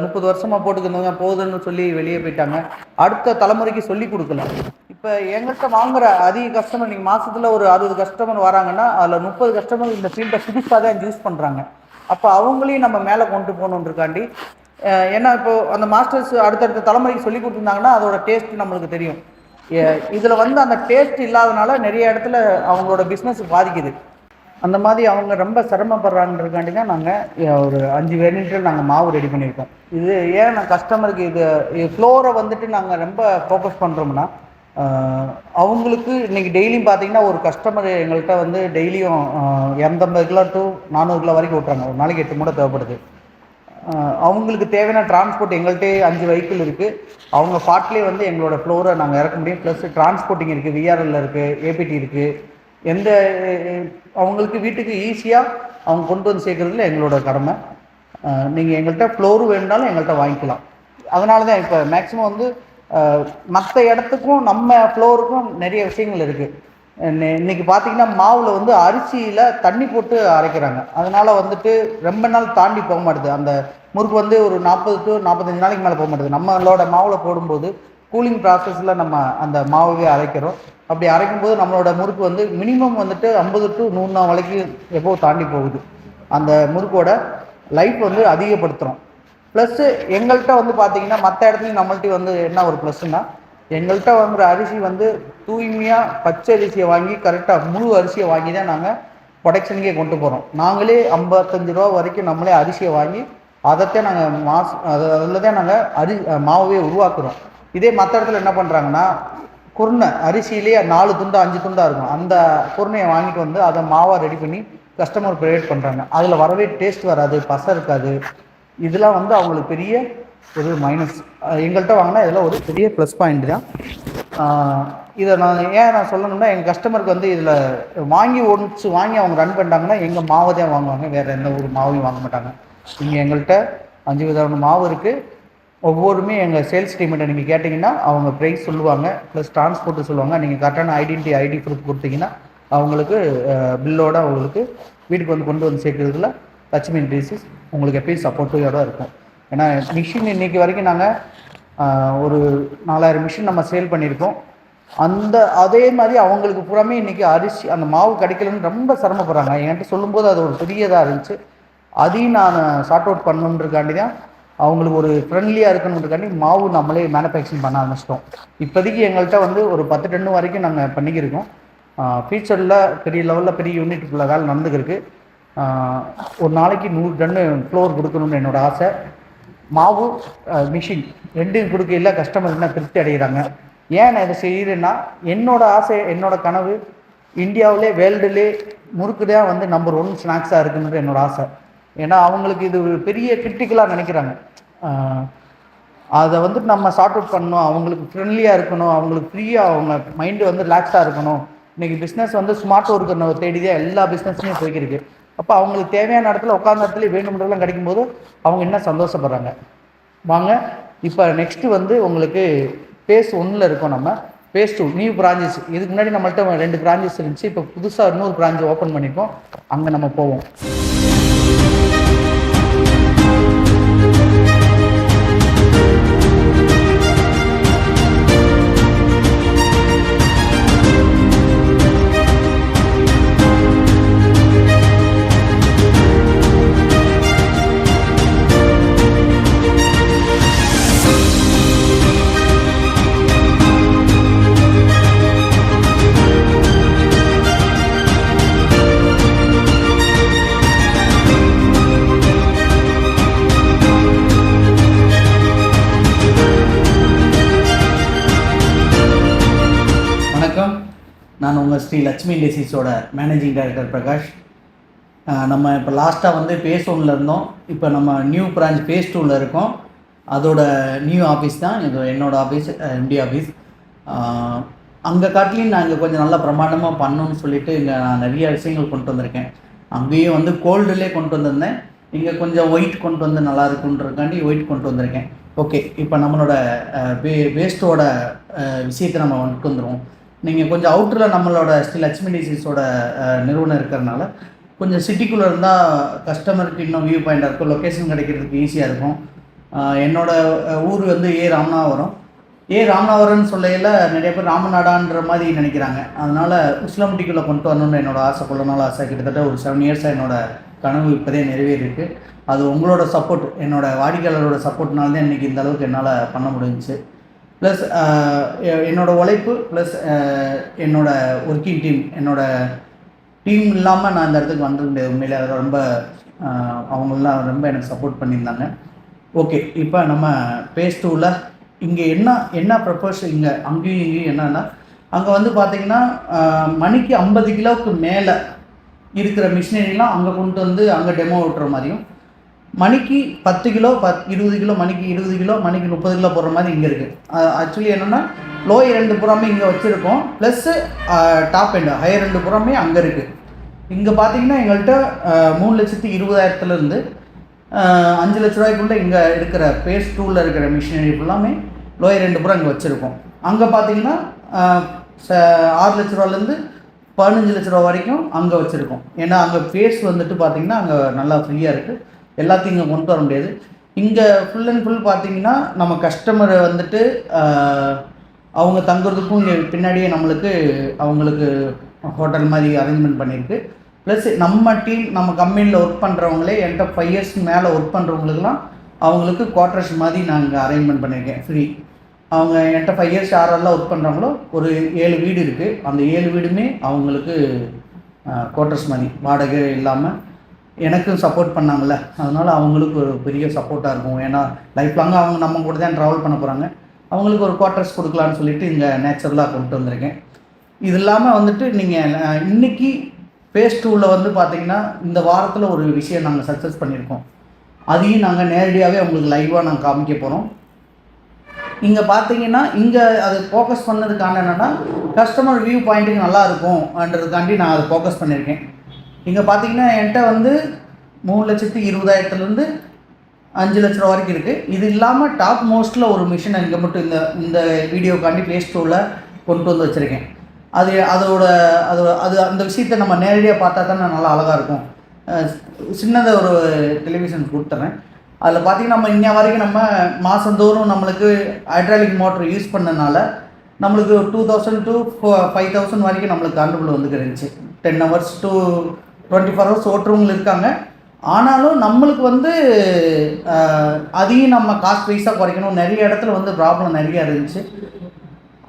30 வருஷமாக போட்டுக்கிறவங்க போதுன்னு சொல்லி வெளியே போயிட்டாங்க. அடுத்த தலைமுறைக்கு சொல்லி கொடுக்கல. இப்போ எங்கள்கிட்ட வாங்குற அதிக கஸ்டமர் நீங்கள் மாதத்தில் ஒரு 60 கஸ்டமர் வராங்கன்னா அதில் 30 கஸ்டமர் இந்த ஃபீல்டை புதுசாக தான் யூஸ் பண்ணுறாங்க. அப்போ அவங்களையும் நம்ம மேலே கொண்டு போகணுன்றக்காண்டி ஏன்னா இப்போது அந்த மாஸ்டர்ஸ் அடுத்தடுத்த தலைமுறைக்கு சொல்லி கொடுத்துருந்தாங்கன்னா அதோட டேஸ்ட் நம்மளுக்கு தெரியும். இதில் வந்து அந்த டேஸ்ட் இல்லாதனால நிறைய இடத்துல அவங்களோட பிஸ்னஸ் பாதிக்குது. அந்த மாதிரி அவங்க ரொம்ப சிரமப்படுறாங்கன்றதுக்காண்டி தான் நாங்கள் ஒரு 5 வேரியண்ட்டில் நாங்கள் மாவு ரெடி பண்ணியிருக்கோம். இது ஏன் நான் கஸ்டமருக்கு இது ஃப்ளோரை வந்துட்டு நாங்கள் ரொம்ப ஃபோக்கஸ் பண்ணுறோம்னா, அவங்களுக்கு இன்றைக்கி டெய்லியும் பார்த்தீங்கன்னா ஒரு கஸ்டமர் எங்கள்கிட்ட வந்து டெய்லியும் 250 கிலோ டு 400 கிலோ வரைக்கும் ஓட்டுறாங்க. ஒரு நாளைக்கு 8 மூட்டை தேவைப்படுது. அவங்களுக்கு தேவையான டிரான்ஸ்போர்ட் எங்கள்கிட்டே 5 வெஹிக்கிள் இருக்குது. அவங்க ஸ்பாட்லேயே வந்து எங்களோட ஃப்ளோரை நாங்கள் இறக்க முடியும். ப்ளஸ் டிரான்ஸ்போர்ட்டிங் இருக்குது, விஆர்எல் இருக்குது, ஏபிடி இருக்குது. எந்த அவங்களுக்கு வீட்டுக்கு ஈஸியாக அவங்க கொண்டு வந்து சேர்க்குறதுல எங்களோட கடமை. நீங்கள் எங்கள்கிட்ட ஃப்ளோரு வேணுனாலும் எங்கள்கிட்ட வாங்கிக்கலாம். அதனால தான் இப்போ மேக்ஸிமம் வந்து மற்ற இடத்துக்கும் நம்ம ஃப்ளோருக்கும் நிறைய விஷயங்கள் இருக்குது. இன்றைக்கி பார்த்திங்கன்னா மாவில் வந்து அரிசியில் தண்ணி போட்டு அரைக்கிறாங்க. அதனால் வந்துட்டு ரொம்ப நாள் தாண்டி போக மாட்டுது. அந்த முறுக்கு வந்து ஒரு 40 to 45 நாளைக்கு மேலே போக மாட்டுது. நம்மளோட மாவில் போடும்போது கூலிங் ப்ராசஸில் நம்ம அந்த மாவையே அரைக்கிறோம். அப்படி அரைக்கும்போது நம்மளோட முறுக்கு வந்து மினிமம் வந்துட்டு 50 to 100 நாள் வரைக்கும் எப்போ தாண்டி போகுது. அந்த முறுக்கோட லைஃப் வந்து அதிகப்படுத்துகிறோம். ப்ளஸ்ஸு எங்கள்கிட்ட வந்து பார்த்திங்கன்னா மற்ற இடத்துலையும் நம்மள்ட்ட வந்து என்ன ஒரு ப்ளஸ்ஸுன்னா, எங்கள்கிட்ட வாங்குகிற அரிசி வந்து தூய்மையாக பச்சை அரிசியை வாங்கி கரெக்டாக முழு அரிசியை வாங்கி தான் நாங்கள் ப்ரொடக்ஷனுக்கே கொண்டு போகிறோம். நாங்களே 55 ரூபா வரைக்கும் நம்மளே அரிசியை வாங்கி அதைத்தான் நாங்கள் அதில் தான் நாங்கள் மாவே உருவாக்குறோம். இதே மற்ற இடத்துல என்ன பண்ணுறாங்கன்னா, குருணை அரிசியிலேயே 4 துண்டா 5 துண்டாக இருக்கும். அந்த குருணையை வாங்கிட்டு வந்து அதை மாவாக ரெடி பண்ணி கஸ்டமர் ப்ரொவைட் பண்ணுறாங்க. அதில் வரவே டேஸ்ட் வராது, பசை இருக்காது. இதெல்லாம் வந்து அவங்களுக்கு பெரிய ஒரு மைனஸ். எங்கள்கிட்ட வாங்கினா இதெல்லாம் ஒரு பெரிய ப்ளஸ் பாயிண்ட் தான். இதை நான் சொல்லணும்னா, எங்கள் கஸ்டமருக்கு வந்து இதில் வாங்கி அவங்க ரன் பண்ணிட்டாங்கன்னா எங்கள் மாவை தான் வாங்குவாங்க, வேறு எந்த ஒரு மாவையும் வாங்க மாட்டாங்க. நீங்கள் எங்கள்கிட்ட 5 விதமான மாவு இருக்குது. ஒவ்வொருமே எங்கள் சேல்ஸ் டீம்கிட்ட நீங்கள் கேட்டிங்கன்னா அவங்க ப்ரைஸ் சொல்லுவாங்க, ப்ளஸ் டிரான்ஸ்போர்ட்டு சொல்லுவாங்க. நீங்கள் கரெக்டான ஐடி ப்ரூஃப் கொடுத்தீங்கன்னா அவங்களுக்கு பில்லோடு அவங்களுக்கு வீட்டுக்கு வந்து கொண்டு வந்து சேர்க்கறதுல லட்சுமி இண்டஸ்ட்ரீஸ் உங்களுக்கு எப்பயும் சப்போர்ட்டிவாக தான் இருக்கும். ஏன்னா மிஷின் இன்றைக்கி வரைக்கும் நாங்கள் ஒரு 4000 மிஷின் நம்ம சேல் பண்ணியிருக்கோம். அதே மாதிரி அவங்களுக்கு பூராமே இன்றைக்கி அரிசி அந்த மாவு கிடைக்கலன்னு ரொம்ப சிரமப்படுறாங்க. என்கிட்ட சொல்லும்போது அது ஒரு பெரியதாக இருந்துச்சு. அதையும் நான் சார்ட் அவுட் பண்ணணுன்றக்காண்டி தான் அவங்களுக்கு ஒரு ஃப்ரெண்ட்லியாக இருக்கணுன்றக்காண்டி மாவு நம்மளே மேனுஃபேக்சரிங் பண்ண ஆரம்பிச்சிட்டோம். இப்போதைக்கு எங்கள்கிட்ட வந்து ஒரு 10 டன் வரைக்கும் நாங்கள் பண்ணிக்கிருக்கோம். ஃபியூச்சரில் பெரிய லெவலில் பெரிய யூனிட்டுக்குள்ள வேலை நடந்துக்கிருக்கு. ஒரு நாளைக்கு 100 டன்னு ஃப்ளோர் கொடுக்கணும்னு என்னோடய ஆசை. மாவு மிஷின் ரெண்டும் கொடுக்கையில் கஸ்டமர் என்ன திருப்தி அடைகிறாங்க. ஏன் நான் இதை செய்கிறேன்னா, என்னோடய ஆசை, என்னோடய கனவு இந்தியாவிலே வேர்ல்டுலே முறுக்கு தான் வந்து நம்பர் 1 ஸ்நாக்ஸாக இருக்குன்ற என்னோடய ஆசை. ஏன்னா அவங்களுக்கு இது பெரிய கிரிட்டிக்கலாக நினைக்கிறாங்க. அதை வந்துட்டு நம்ம சார்ட் அவுட் பண்ணணும், அவங்களுக்கு ஃப்ரெண்ட்லியாக இருக்கணும், அவங்களுக்கு ஃப்ரீயாக அவங்க மைண்டு வந்து ரிலாக்ஸாக இருக்கணும். இன்றைக்கி பிஸ்னஸ் வந்து ஸ்மார்ட் ஒர்க்கை தேடி தான் எல்லா பிஸ்னஸ்லையும் போய்க்கிருக்கு. அப்போ அவங்களுக்கு தேவையான இடத்துல உட்காந்த இடத்துல வேணும்ன்றதெல்லாம் கிடைக்கும்போது அவங்க என்ன சந்தோஷப்படுறாங்க. வாங்க இப்போ நெக்ஸ்ட்டு வந்து உங்களுக்கு phase 1 இருக்கோம். நம்ம phase 2 நியூ பிரான்ச்சஸ். இதுக்கு முன்னாடி நம்மள்ட்ட 2 பிரான்ச்சஸ் இருந்துச்சு. இப்போ புதுசாக இன்னொரு பிரான்ச் ஓப்பன் பண்ணியிருக்கோம். அங்கே நம்ம போவோம். நான் உங்கள் ஸ்ரீ லட்சுமி இண்டஸ்ட்ரீஸோட மேனேஜிங் டைரக்டர் பிரகாஷ். நம்ம இப்போ லாஸ்ட்டாக வந்து phase 1 இருந்தோம். இப்போ நம்ம நியூ பிரான்ச் phase 2 இருக்கோம். அதோட நியூ ஆஃபீஸ் தான் என்னோடய ஆஃபீஸ், எம்டி ஆஃபீஸ். அங்கே காட்டிலையும் நான் இங்கே கொஞ்சம் நல்லா பிரமாண்டமாக பண்ணணும்னு சொல்லிட்டு இங்கே நான் நிறைய விஷயங்கள் கொண்டு வந்திருக்கேன். அங்கேயும் வந்து கோல்டுலேயே கொண்டு வந்திருந்தேன். இங்கே கொஞ்சம் ஒயிட் கொண்டு வந்து நல்லா இருக்குன்றதுக்காண்டி ஒயிட் கொண்டு வந்திருக்கேன். ஓகே, இப்போ நம்மளோட வேஸ்ட்டோட விஷயத்தை நம்ம கொண்டு வந்துடுவோம். நீங்கள் கொஞ்சம் அவுட்டரில் நம்மளோட ஸ்ரீ லட்சுமி இண்டஸ்ட்ரீஸோட நிறுவனம் இருக்கிறதுனால கொஞ்சம் சிட்டிக்குள்ளே இருந்தால் கஸ்டமருக்கு இன்னும் வியூ பாயிண்டாக இருக்கும், லொக்கேஷன் கிடைக்கிறதுக்கு ஈஸியாக இருக்கும். என்னோடய ஊர் வந்து ராமநாதபுரம். ராமநாதபுரம்னு சொல்லையில் நிறைய பேர் ராமநாடான்ற மாதிரி நினைக்கிறாங்க. அதனால் உசிலம்பட்டிக்குள்ளே கொண்டு வரணும்னு என்னோட ஆசை, கொள்ள நாள் ஆசை. கிட்டத்தட்ட ஒரு 7 இயர்ஸாக என்னோடய கனவு இப்போதே நிறைவேறிருக்கு. அது உங்களோட சப்போர்ட், என்னோடய வாடிக்கையாளரோட சப்போர்ட்னால தான் இன்றைக்கி இந்த அளவுக்கு என்னால் பண்ண முடிஞ்சிச்சு. ப்ளஸ் என்னோடய உழைப்பு, ப்ளஸ் என்னோடய ஒர்க்கிங் டீம், என்னோடய டீம் இல்லாமல் நான் இந்த இடத்துக்கு வந்துட முடியாது. உண்மையிலே அதை ரொம்ப அவங்களாம் ரொம்ப எனக்கு சப்போர்ட் பண்ணியிருந்தாங்க. ஓகே, இப்போ நம்ம பேஸ் 2ல் இங்கே என்ன ப்ரப்போஸ் இங்கே அங்கேயும் இங்கேயும் என்னென்னா, அங்கே வந்து பார்த்திங்கன்னா மணிக்கு 50 கிலோவுக்கு மேலே இருக்கிற மிஷினரிலாம் அங்கே கொண்டு வந்து அங்கே டெமோ விட்டுற மாதிரியும், மணிக்கு 10 கிலோ 20 கிலோ, மணிக்கு 20 கிலோ, மணிக்கு 30 கிலோ போடுற மாதிரி இங்கே இருக்குது. ஆக்சுவலி என்னென்னா லோயர் 2 புறாமே இங்கே வச்சுருக்கோம், ப்ளஸ்ஸு டாப் எண்டு ஹையர் 2 புறாமே அங்கே இருக்குது. இங்கே பார்த்திங்கன்னா எங்கள்கிட்ட 3,20,000 5 லட்ச ரூபாய்க்குள்ளே இங்கே இருக்கிற பேஸ் 2ல் இருக்கிற மிஷினரி ஃபுல்லாமே லோயர் 2 புறம் இங்கே வச்சுருக்கோம். அங்கே பார்த்திங்கன்னா 6 லட்ச ரூபாலேருந்து 15 லட்ச ரூபா வரைக்கும் அங்கே வச்சுருக்கோம். ஏன்னா அங்கே பேஸ் வந்துட்டு பார்த்திங்கன்னா அங்கே நல்லா ஃப்ரீயாக இருக்குது, எல்லாத்தையும் இங்கே கொண்டு வர முடியாது. இங்கே ஃபுல் அண்ட் ஃபுல் பார்த்திங்கன்னா நம்ம கஸ்டமரை வந்துட்டு அவங்க தங்குறதுக்கும் இங்கே பின்னாடியே அவங்களுக்கு ஹோட்டல் மாதிரி அரேஞ்ச்மெண்ட் பண்ணியிருக்கு. ப்ளஸ் நம்ம டீம், நம்ம கம்பெனியில் ஒர்க் பண்ணுறவங்களே என்கிட்ட 5 இயர்ஸ் மேலே ஒர்க் பண்ணுறவங்களுக்குலாம் அவங்களுக்கு குவார்ட்டர்ஸ் மாதிரி நாங்கள் அரேஞ்ச்மெண்ட் பண்ணியிருக்கேன் ஃப்ரீ. அவங்க என்கிட்ட 5 இயர்ஸ் யாரெல்லாம் ஒர்க் பண்ணுறாங்களோ ஒரு 7 வீடு இருக்குது, அந்த 7 வீடுமே அவங்களுக்கு குவார்ட்டர்ஸ் மாதிரி வாடகை இல்லாமல் எனக்கும் சப்போர்ட் பண்ணாங்கள்ல, அதனால் அவங்களுக்கு ஒரு பெரிய சப்போர்ட்டாக இருக்கும். ஏன்னா லைஃப் லாங்காக அவங்க நம்ம கூட தான் ட்ராவல் பண்ண போகிறாங்க, அவங்களுக்கு ஒரு குவார்ட்டர்ஸ் கொடுக்கலான்னு சொல்லிட்டு இங்கே நேச்சுரலாக கொண்டு வந்திருக்கேன். இது இல்லாமல் வந்துட்டு நீங்கள் இன்றைக்கி பேஸ் 2ல் வந்து பார்த்திங்கன்னா இந்த வாரத்தில் ஒரு விஷயம் நாங்கள் சக்ஸஸ் பண்ணியிருக்கோம். அதையும் நாங்கள் நேரடியாகவே உங்களுக்கு லைவாக நாங்கள் காமிக்க போகிறோம். இங்கே பார்த்தீங்கன்னா இங்கே அது ஃபோக்கஸ் பண்ணதுக்கான என்னென்னா கஸ்டமர் வியூ பாயிண்ட்டுக்கு நல்லாயிருக்கும்ன்றதுக்காண்டி நான் அதை ஃபோக்கஸ் பண்ணியிருக்கேன். இங்கே பார்த்தீங்கன்னா என்கிட்ட வந்து 3,20,000 5 லட்ச ரூபா வரைக்கும் இருக்குது. இது இல்லாமல் டாப் மோஸ்ட்டில் ஒரு மிஷினை இங்கே மட்டும் இந்த வீடியோக்காண்டி பேஸ் 2ல் கொண்டு வந்து வச்சுருக்கேன். அந்த விஷயத்தை நம்ம நேரடியாக பார்த்தா தான் நல்லா அழகாக இருக்கும். சின்னதாக ஒரு டெலிவிஷன் கொடுத்துட்றேன். அதில் பார்த்திங்கன்னா நம்ம இன்ன வரைக்கும் நம்ம மாதந்தோறும் நம்மளுக்கு ஹைட்ராலிக் மோட்டர் யூஸ் பண்ணனால நம்மளுக்கு 2,000 to 5,000 வரைக்கும் நம்மளுக்கு கரண்ட் வந்துட்டு இருந்துச்சு. 10 hours to 24 hours ஓட்டுறவங்க இருக்காங்க. ஆனாலும் நம்மளுக்கு வந்து அதையும் நம்ம காஸ்ட் வைஸாக குறைக்கணும். நிறைய இடத்துல வந்து ப்ராப்ளம் நிறையா இருந்துச்சு.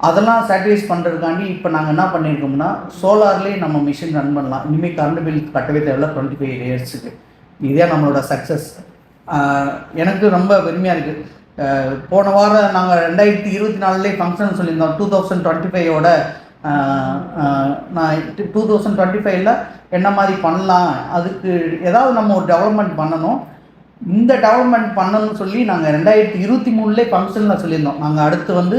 அதெல்லாம் சாட்டிஸ்ஃபைஸ் பண்ணுறதுக்காண்டி இப்போ நாங்கள் என்ன பண்ணியிருக்கோம்னா சோலார்லேயே நம்ம மிஷின் ரன் பண்ணலாம். இனிமேல் கரண்ட் பில் கட்டவே தேவையில்ல 25 இயர்ஸுக்கு. இதே நம்மளோட சக்ஸஸ். எனக்கு ரொம்ப பெருமையாக இருக்குது. போன வாரம் நாங்கள் 2024 ஃபங்க்ஷன் சொல்லியிருந்தோம். 2025 நான் 2025 என்ன மாதிரி பண்ணலாம், அதுக்கு ஏதாவது நம்ம ஒரு டெவலப்மெண்ட் பண்ணணும். இந்த டெவலப்மெண்ட் பண்ணணும்னு சொல்லி நாங்கள் 2023 ஃபங்க்ஷனில் சொல்லியிருந்தோம். நாங்கள் அடுத்து வந்து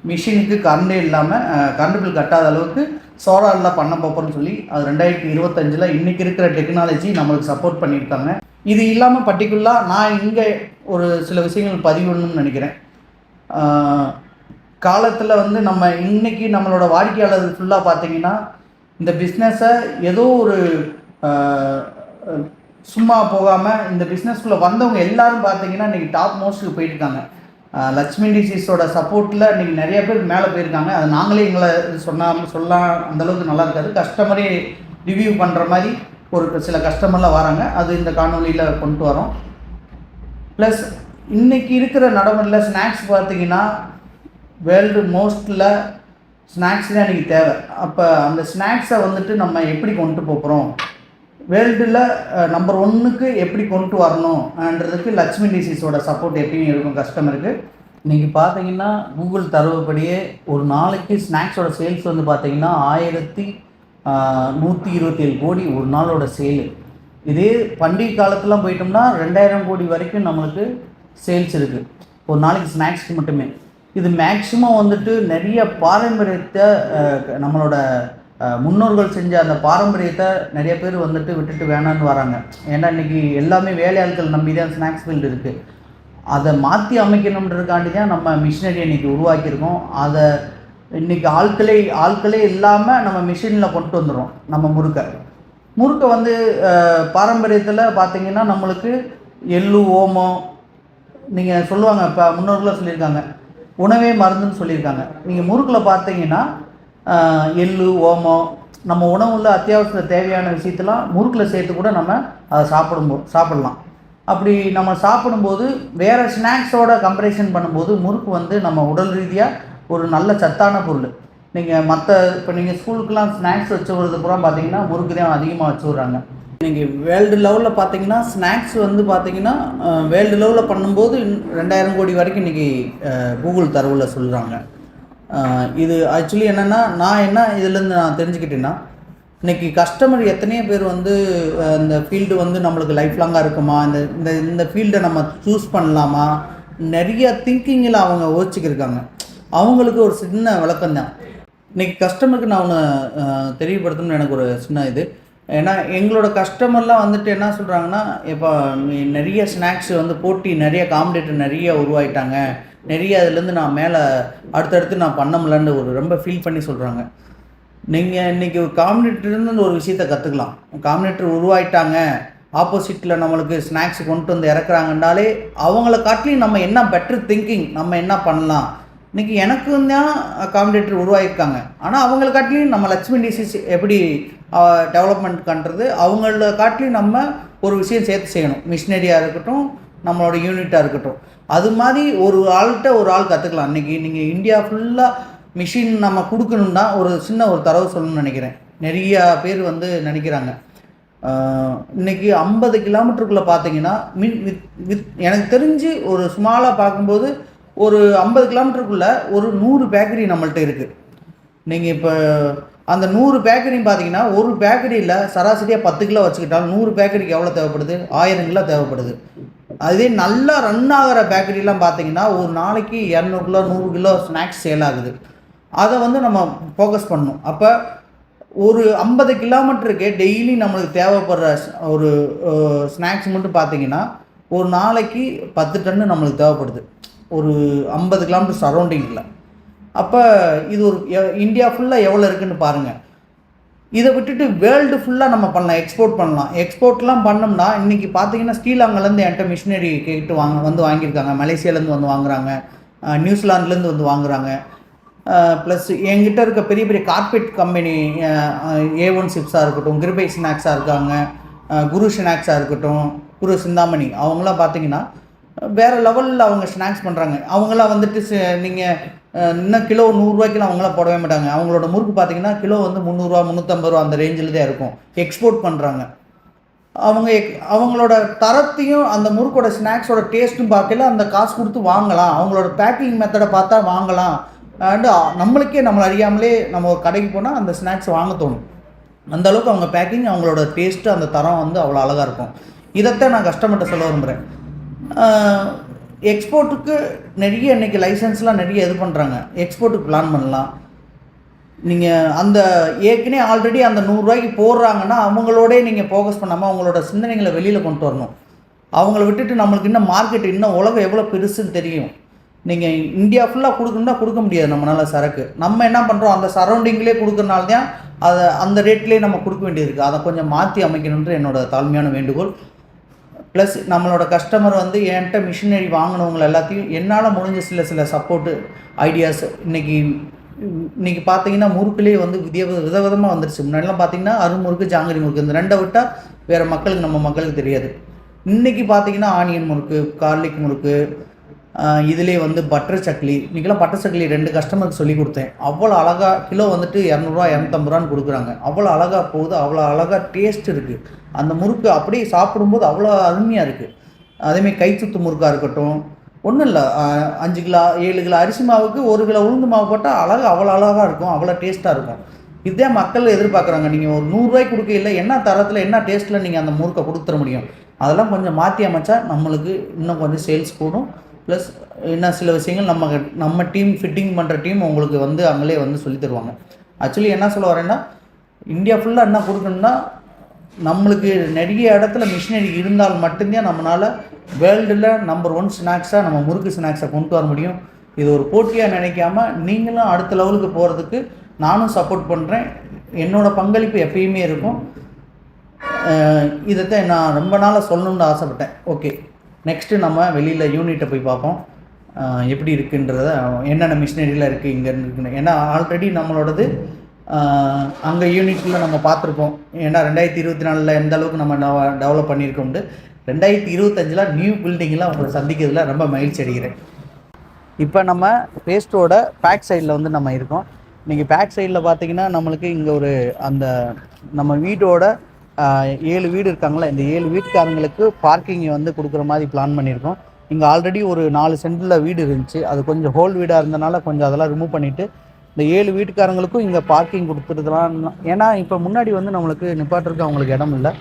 மிஷினுக்கு கரண்டே இல்லாமல் கரண்ட் பில் கட்டாத அளவுக்கு சோலாரில் பண்ண போகிறோம்னு சொல்லி அது 2025 இன்றைக்கி இருக்கிற டெக்னாலஜி நம்மளுக்கு சப்போர்ட் பண்ணியிருக்காங்க. இது இல்லாமல் பர்டிகுலராக நான் இங்கே ஒரு சில விஷயங்கள் பதிவிடணும்னு நினைக்கிறேன். காலத்தில் வந்து நம்ம இன்றைக்கி நம்மளோட வாடிக்கையாளர்கள் ஃபுல்லாக பார்த்திங்கன்னா இந்த பிஸ்னஸை ஏதோ ஒரு சும்மா போகாமல் இந்த பிஸ்னஸ்குள்ளே வந்தவங்க எல்லோரும் பார்த்திங்கன்னா இன்றைக்கி டாப் மோஸ்ட்டுக்கு போயிட்டுருக்காங்க. லட்சுமி இண்டஸ்ட்ரீஸோட சப்போர்ட்டில் இன்றைக்கி நிறைய பேர் மேலே போயிருக்காங்க. அது நாங்களே எங்களை சொல்லலாம் அந்தளவுக்கு நல்லா இருக்காது. கஸ்டமரே ரிவ்யூ பண்ணுற மாதிரி ஒரு சில கஸ்டமர்லாம் வராங்க. அது இந்த காணொலியில் கொண்டு வரோம். ப்ளஸ் இன்றைக்கி இருக்கிற நடைமுறையில் ஸ்நாக்ஸ் பார்த்திங்கன்னா வேர்ல்டு மோஸ்ட்டில் ஸ்நாக்ஸ் தான் இன்றைக்கி தேவை. அப்போ அந்த ஸ்நாக்ஸை வந்துட்டு நம்ம எப்படி கொண்டு போகிறோம், வேர்ல்டில் நம்பர் 1க்கு எப்படி கொண்டு வரணும்ன்றதுக்கு லட்சுமி இண்டஸ்ட்ரீஸோட சப்போர்ட் எப்பயும் இருக்கும் கஸ்டமருக்கு. இன்றைக்கி பார்த்தீங்கன்னா கூகுள் தரவுப்படியே ஒரு நாளைக்கு ஸ்நாக்ஸோட சேல்ஸ் வந்து பார்த்திங்கன்னா 1,127 கோடி ஒரு நாளோட சேலு. இதே பண்டிகை காலத்துலாம் போயிட்டோம்னா 2,000 கோடி வரைக்கும் நம்மளுக்கு சேல்ஸ் இருக்குது ஒரு நாளைக்கு ஸ்நாக்ஸ்க்கு மட்டுமே. இது மேக்ஸிமம் வந்துட்டு நிறைய பாரம்பரியத்தை நம்மளோட முன்னோர்கள் செஞ்ச அந்த பாரம்பரியத்தை நிறைய பேர் வந்துட்டு விட்டுட்டு வேணான்னு வராங்க. ஏன்னா இன்றைக்கி எல்லாமே வேலையாட்கள் நம்பி தான் ஸ்நாக்ஸ் ஃபீல்டு இருக்குது. அதை மாற்றி அமைக்கணுன்றதுக்காண்டி தான் நம்ம மிஷினரி இன்றைக்கி உருவாக்கியிருக்கோம். அதை இன்றைக்கி ஆட்களே இல்லாமல் நம்ம மிஷினில் கொண்டு வந்துடும். நம்ம முறுக்கை வந்து பாரம்பரியத்தில் பார்த்திங்கன்னா நம்மளுக்கு எள்ளு ஓமம் நீங்கள் சொல்லுவாங்க. இப்போ முன்னோர்களாக சொல்லியிருக்காங்க உணவே மருந்துன்னு சொல்லியிருக்காங்க. நீங்கள் முறுக்கில் பார்த்தீங்கன்னா எள்ளு, ஓமம், நம்ம உணவுல அத்தியாவசிய தேவையான விஷயத்தெல்லாம் முறுக்கில் சேர்த்து கூட நம்ம அதை சாப்பிடலாம். அப்படி நம்ம சாப்பிடும்போது வேறு ஸ்நாக்ஸோட கம்பேரிசன் பண்ணும்போது முறுக்கு வந்து நம்ம உடல் ரீதியாக ஒரு நல்ல சத்தான பொருள். நீங்கள் இப்போ நீங்கள் ஸ்கூலுக்கெலாம் ஸ்நாக்ஸ் வச்சு விடுறது பூரா பார்த்தீங்கன்னா முறுக்கு தான் அதிகமாக வச்சு விட்றாங்க. நீங்கள் வேர்ல்டு லெவலில் பார்த்தீங்கன்னா ஸ்நாக்ஸ் வந்து பார்த்தீங்கன்னா வேர்ல்டு லெவலில் பண்ணும்போது 2000 கோடி வரைக்கும் இன்றைக்கி கூகுள் தரவில் சொல்கிறாங்க. இது ஆக்சுவலி என்னென்னா நான் என்ன இதிலேருந்து நான் தெரிஞ்சுக்கிட்டேன்னா, இன்றைக்கி கஸ்டமர் எத்தனையோ பேர் வந்து இந்த ஃபீல்டு வந்து நம்மளுக்கு லைஃப் லாங்காக இருக்குமா, இந்த இந்த ஃபீல்டை நம்ம சூஸ் பண்ணலாமா, நிறைய திங்கிங்கில் அவங்க யோசிச்சுக்கிருக்காங்க. அவங்களுக்கு ஒரு சின்ன விளக்கம் தான். இன்றைக்கி கஸ்டமருக்கு நான் ஒன்று தெரியப்படுத்தணும்னு எனக்கு ஒரு சின்ன இது. ஏன்னா எங்களோட கஸ்டமர்லாம் வந்துட்டு என்ன சொல்கிறாங்கன்னா, இப்போ நிறைய ஸ்நாக்ஸ் வந்து போட்டி நிறைய காம்படிட்டர் நிறைய உருவாயிட்டாங்க, நிறைய அதுலேருந்து நான் மேலே அடுத்தடுத்து நான் பண்ண முடியலன்னு ஒரு ரொம்ப ஃபீல் பண்ணி சொல்கிறாங்க. நீங்கள் இன்றைக்கி ஒரு காம்படிட்டர்லேருந்து ஒரு விஷயத்தை கற்றுக்கலாம். காம்படிட்டர் உருவாயிட்டாங்க, ஆப்போசிட்டில் நம்மளுக்கு ஸ்நாக்ஸ் கொண்டு வந்து இறக்குறாங்கன்னாலே அவங்கள காட்டிலையும் நம்ம என்ன பெட்டர் திங்கிங், நம்ம என்ன பண்ணலாம். இன்றைக்கி எனக்கு தான் காம்படிட்டர் உருவாகியிருக்காங்க, ஆனால் அவங்கள காட்டிலையும் நம்ம லட்சுமி டிசீஸ் எப்படி டெவலப்மெண்ட் பண்ணுறது, அவங்கள காட்டிலையும் நம்ம ஒரு விஷயம் சேர்த்து செய்யணும். மிஷினரியாக இருக்கட்டும், நம்மளோட யூனிட்டாக இருக்கட்டும். அது மாதிரி ஒரு ஆள்கிட்ட ஒரு ஆள் கற்றுக்கலாம். இன்றைக்கி நீங்கள் இந்தியா ஃபுல்லாக மிஷின் நம்ம கொடுக்கணுன்னா ஒரு சின்ன ஒரு தரவு சொல்லணும்னு நினைக்கிறேன். நிறையா பேர் வந்து நினைக்கிறாங்க. இன்றைக்கி 50 கிலோமீட்டருக்குள்ளே பார்த்தீங்கன்னா எனக்கு தெரிஞ்சு ஒரு ஸ்மாலாக பார்க்கும்போது ஒரு 50 கிலோமீட்டருக்குள்ளே ஒரு 100 பேக்கரி நம்மள்ட்ட இருக்குது. நீங்கள் இப்போ அந்த 100 பேக்கரியும் பார்த்தீங்கன்னா ஒரு பேக்கரியில் சராசரியாக 10 கிலோ வச்சுக்கிட்டாலும் 100 பேக்கரிக்கு எவ்வளோ தேவைப்படுது? 1000 கிலோ தேவைப்படுது. அதே நல்லா ரன் ஆகிற பேக்கரிலாம் பார்த்தீங்கன்னா ஒரு நாளைக்கு 200 கிலோ 100 கிலோ ஸ்நாக்ஸ் சேல் ஆகுது. அதை வந்து நம்ம ஃபோக்கஸ் பண்ணணும். அப்போ ஒரு 50 கிலோமீட்டருக்கு டெய்லி நம்மளுக்கு தேவைப்படுற ஒரு ஸ்நாக்ஸ் மட்டும் பார்த்தீங்கன்னா ஒரு நாளைக்கு 10 டன்னு நம்மளுக்கு தேவைப்படுது ஒரு 50 கிலோமீட்டர் சரௌண்டிங்கில். அப்போ இது ஒரு இந்தியா ஃபுல்லாக எவ்வளோ இருக்குதுன்னு பாருங்கள். இதை விட்டுட்டு வேர்ல்டு ஃபுல்லாக நம்ம பண்ணலாம், எக்ஸ்போர்ட் பண்ணலாம். எக்ஸ்போர்ட்லாம் பண்ணோம்னா இன்றைக்கி பார்த்தீங்கன்னா ஸ்ரீலங்காலேருந்து என்கிட்ட மிஷினரி கேட்டு வாங்கியிருக்காங்க, மலேசியாலேருந்து வந்து வாங்குகிறாங்க, நியூசிலாந்துலேருந்து வந்து வாங்குகிறாங்க. ப்ளஸ் என்கிட்ட இருக்க பெரிய பெரிய கார்பெட் கம்பெனி A1 சிப்ஸாக இருக்கட்டும், கிருபை ஸ்நாக்ஸாக இருக்காங்க, குரு ஸ்நாக்ஸாக இருக்கட்டும், குரு சிந்தாமணி, அவங்களாம் பார்த்தீங்கன்னா வேறு லெவலில் அவங்க ஸ்நாக்ஸ் பண்ணுறாங்க. அவங்களாம் வந்துட்டு நீங்கள் இன்னும் கிலோ 100 ரூபாய்க்குலாம் அவங்களாம் போடவே மாட்டாங்க. அவங்களோட முறுக்கு பார்த்தீங்கன்னா கிலோ வந்து 300 ரூபா 350 ரூபா அந்த ரேஞ்சில் தான் இருக்கும். எக்ஸ்போர்ட் பண்ணுறாங்க. அவங்களோட தரத்தையும் அந்த முறுக்கோட ஸ்நாக்ஸோட டேஸ்ட்டும் பார்க்கல அந்த காசு கொடுத்து வாங்கலாம். அவங்களோட பேக்கிங் மெத்தடை பார்த்தா வாங்கலாம். அண்டு நம்மளுக்கே நம்மளை அறியாமலே நம்ம ஒரு கடைக்கு போனால் அந்த ஸ்நாக்ஸ் வாங்க தோணும். அந்தளவுக்கு அவங்க பேக்கிங், அவங்களோட டேஸ்ட்டு, அந்த தரம் வந்து அவ்வளோ அழகாக இருக்கும். இதைத்தான் நான் கஸ்டமர்கிட்ட சொல்ல விரும்புகிறேன். எக்ஸ்போர்ட்டுக்கு நிறைய இன்றைக்கி லைசன்ஸ்லாம் நிறைய இது பண்ணுறாங்க. எக்ஸ்போர்ட்டுக்கு பிளான் பண்ணலாம். நீங்கள் அந்த ஏற்கனவே ஆல்ரெடி அந்த 100 ரூபாய்க்கு போடுறாங்கன்னா அவங்களோடே நீங்கள் ஃபோக்கஸ் பண்ணாமல் அவங்களோட சிந்தனைகளை வெளியில் கொண்டு வரணும். அவங்கள விட்டுட்டு நம்மளுக்கு இன்னும் மார்க்கெட், இன்னும் உலகம் எவ்வளோ பெருசுன்னு தெரியும். நீங்கள் இந்தியா ஃபுல்லாக கொடுக்கணுன்னா கொடுக்க முடியாது நம்மளால் சரக்கு. நம்ம என்ன பண்ணுறோம், அந்த சரௌண்டிங்லேயே கொடுக்குறனால தான் அதை அந்த ரேட்லேயே நம்ம கொடுக்க வேண்டியது இருக்குது. அதை கொஞ்சம் மாற்றி அமைக்கணுன்ற என்னோடய தாழ்மையான வேண்டுகோள். ப்ளஸ் நம்மளோட கஸ்டமர் வந்து என்கிட்ட மிஷினரி வாங்கினவங்க எல்லாத்தையும் என்னால் முடிஞ்ச சில சப்போர்ட்டு ஐடியாஸ் இன்றைக்கி பார்த்தீங்கன்னா முறுக்குலேயே வந்து விதவிதமாக வந்துருச்சு. முன்னாடிலாம் பார்த்தீங்கன்னா அருமுறுக்கு, ஜாங்கிரி முறுக்கு, இந்த 2 விட்டால் வேறு மக்களுக்கு நம்ம மக்களுக்கு தெரியாது. இன்றைக்கி பார்த்தீங்கன்னா ஆனியன் முறுக்கு, கார்லிக் முறுக்கு, இதிலே வந்து பட்டர் சக்லி. இன்றைக்கெல்லாம் பட்டர் சக்லி 2 கஸ்டமருக்கு சொல்லி கொடுத்தேன். அவ்வளோ அழகாக கிலோ வந்துட்டு 200 ரூபா 250 ரூபான்னு கொடுக்குறாங்க. அவ்வளோ அழகாக போகுது, அவ்வளோ அழகாக டேஸ்ட் இருக்குது. அந்த முறுக்கு அப்படியே சாப்பிடும்போது அவ்வளோ அருமையாக இருக்குது. அதேமாதிரி கைச்சுத்து முறுக்காக இருக்கட்டும், ஒன்றும் இல்லை, 5 கிலோ 7 கிலோ அரிசி மாவுக்கு 1 கிலோ உளுந்து மாவு போட்டால் அவ்வளோ அழகாக இருக்கும், அவ்வளோ டேஸ்ட்டாக இருக்கும். இதே மக்கள் எதிர்பார்க்குறாங்க. நீங்கள் ஒரு 100 ரூபாய்க்கு கொடுக்கல என்ன தரத்தில் என்ன டேஸ்ட்டில் நீங்கள் அந்த முறுக்கை கொடுத்துட முடியும். அதெல்லாம் கொஞ்சம் மாற்றி அமைச்சா நம்மளுக்கு இன்னும் கொஞ்சம் சேல்ஸ் கூடும். ப்ளஸ் இன்னும் சில விஷயங்கள் நம்ம டீம் ஃபிட்டிங் பண்ணுற டீம் உங்களுக்கு வந்து அவங்களே வந்து சொல்லி தருவாங்க. ஆக்சுவலி என்ன சொல்ல வரேன்னா, இந்தியா ஃபுல்லாக என்ன கொடுக்கணுன்னா நம்மளுக்கு நிறைய இடத்துல மிஷினரி இருந்தால் மட்டும்தான் நம்மளால் வேர்ல்டில் நம்பர் 1 ஸ்நாக்ஸாக நம்ம முறுக்கு ஸ்நாக்ஸை கொண்டு வர முடியும். இது ஒரு போட்டியாக நினைக்காம நீங்களும் அடுத்த லெவலுக்கு போகிறதுக்கு நானும் சப்போர்ட் பண்ணுறேன். என்னோடய பங்களிப்பு எப்பயுமே இருக்கும். இதைத்தான் நான் ரொம்ப நாளாக சொல்லணும்னு ஆசைப்பட்டேன். ஓகே, நெக்ஸ்ட்டு நம்ம வெளியில் யூனிட்டை போய் பார்ப்போம். எப்படி இருக்குன்றத, என்னென்ன மிஷினரிலாம் இருக்குது இங்கே இருக்குன்னு. ஏன்னா ஆல்ரெடி நம்மளோடது அங்கே யூனிட்டில் நம்ம பார்த்துருப்போம். ஏன்னா 2024 எந்த அளவுக்கு நம்ம டெவலப் பண்ணியிருக்கோம்ட்டு 2025 நியூ பில்டிங்லாம் உங்களை சந்திக்கிறதுல ரொம்ப மகிழ்ச்சி அடைகிறேன். இப்போ நம்ம பேஸ்ட்டோட பேக் சைடில் வந்து நம்ம இருக்கோம். இன்றைக்கி பேக் சைடில் பார்த்தீங்கன்னா நம்மளுக்கு இங்கே ஒரு அந்த நம்ம வீட்டோட 7 வீடு இருக்காங்களா, இந்த 7 வீட்டுக்காரங்களுக்கு பார்க்கிங் வந்து கொடுக்குற மாதிரி பிளான் பண்ணியிருக்கோம். இங்கே ஆல்ரெடி ஒரு 4 சென்டில் வீடு இருந்துச்சு, அது கொஞ்சம் ஹோல் வீடாக இருந்தனால கொஞ்சம் அதெல்லாம் ரிமூவ் பண்ணிவிட்டு இந்த 7 வீட்டுக்காரங்களுக்கும் இங்கே பார்க்கிங் கொடுத்துருக்கலாம். ஏன்னா இப்போ முன்னாடி வந்து நம்மளுக்கு நிப்பாட்டுறதுக்கு அவங்களுக்கு இடம் இல்லை,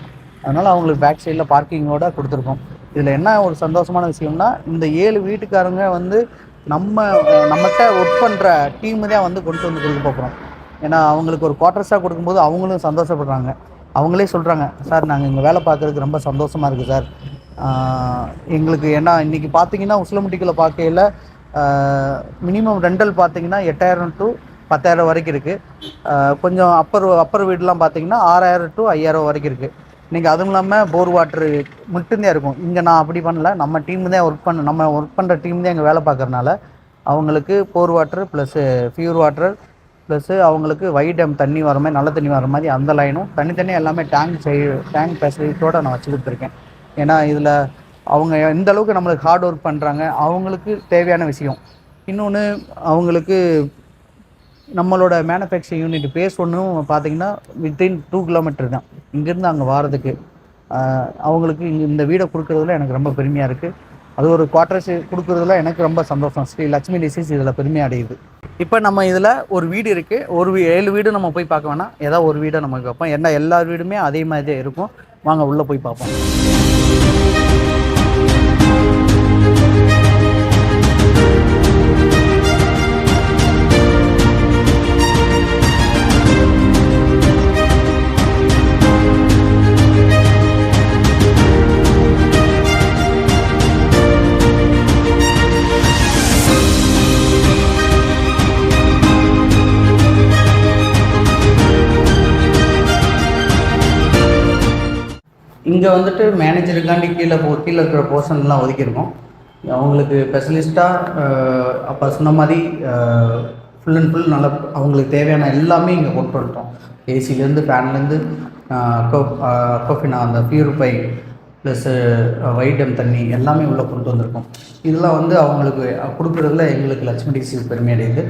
அதனால் அவங்களுக்கு பேக் சைடில் பார்க்கிங்கோட கொடுத்துருக்கோம். இதில் என்ன ஒரு சந்தோஷமான விஷயம்னா, இந்த 7 வீட்டுக்காரங்க வந்து நம்மகிட்ட ஒர்க் பண்ணுற டீமு தான் வந்து கொண்டு வந்து கொடுக்க போகிறோம். ஏன்னா அவங்களுக்கு ஒரு குவார்ட்டர்ஸாக கொடுக்கும்போது அவங்களும் சந்தோஷப்படுறாங்க. அவங்களே சொல்கிறாங்க, சார் நாங்கள் இங்கே வேலை பார்க்குறதுக்கு ரொம்ப சந்தோஷமாக இருக்குது சார் எங்களுக்கு. ஏன்னா இன்றைக்கி பார்த்தீங்கன்னா உசிலம்பட்டிக்குள்ளே பார்க்கையில் மினிமம் ரெண்டல் பார்த்தீங்கன்னா 8000 to 10,000 வரைக்கும் இருக்குது. கொஞ்சம் அப்பர் வீடுலாம் பார்த்தீங்கன்னா 6,000 to 5,000 வரைக்கும் இருக்குது. இன்றைக்கி அதுவும் இல்லாமல் போர் வாட்ரு மட்டும்தான் இருக்கும். இங்கே நான் அப்படி பண்ணல, நம்ம டீம் தான் நம்ம ஒர்க் பண்ணுற டீம் தான் இங்கே வேலை பார்க்குறனால அவங்களுக்கு bore water plus pure water plus அவங்களுக்கு வைடம் தண்ணி வர மாதிரி, நல்ல தண்ணி வர மாதிரி அந்த லைனும் தனித்தனியாக எல்லாமே டேங்க் ஃபெசிலிட்டியோடு நான் வச்சு கொடுத்துருக்கேன். ஏன்னா இதில் அவங்க எந்த அளவுக்கு நம்மளுக்கு ஹார்ட் ஒர்க் பண்ணுறாங்க, அவங்களுக்கு தேவையான விஷயம். இன்னொன்று அவங்களுக்கு நம்மளோட மேனுஃபேக்சரிங் யூனிட் பேஸ் ஒன்றும் பார்த்திங்கன்னா வித்தின் 2 கிலோமீட்டர் தான் இங்கேருந்து அங்கே வாரதுக்கு. அவங்களுக்கு இந்த வீடை கொடுக்குறதுல எனக்கு ரொம்ப பெருமையாக இருக்குது. அது ஒரு குவார்ட்டர்ஸ் கொடுக்குறதுல எனக்கு ரொம்ப சந்தோஷம். ஸ்ரீ லட்சுமி டிசைன்ஸ் இதில் பெருமையாக அடையுது. இப்போ நம்ம இதில் ஒரு வீடு இருக்குது, 7 வீடு நம்ம போய் பார்க்க வேணாம், ஏதாவது ஒரு வீடை நமக்கு பார்ப்போம். ஏன்னா எல்லா வீடுமே அதே மாதிரி தான் இருக்கும். வாங்க உள்ளே போய் பார்ப்போம். இங்கே வந்துட்டு மேனேஜருக்காண்டி கீழே இருக்கிற போர்ஷன்லாம் ஒதுக்கியிருக்கோம். அவங்களுக்கு ஸ்பெஷலிஸ்ட்டாக அப்போ சொன்ன மாதிரி ஃபுல் அண்ட் ஃபுல் நல்லா அவங்களுக்கு தேவையான எல்லாமே இங்கே கொண்டு வந்துட்டோம். ஏசிலேருந்து ஃபேன்லேருந்து அக்கோஃபினா அந்த பியூரிஃபை ப்ளஸ்ஸு வைடம் தண்ணி எல்லாமே உள்ளே கொண்டு வந்திருக்கோம். இதெல்லாம் வந்து அவங்களுக்கு கொடுக்குறதுல எங்களுக்கு லட்சுமி டிசி பெருமை அடையுது.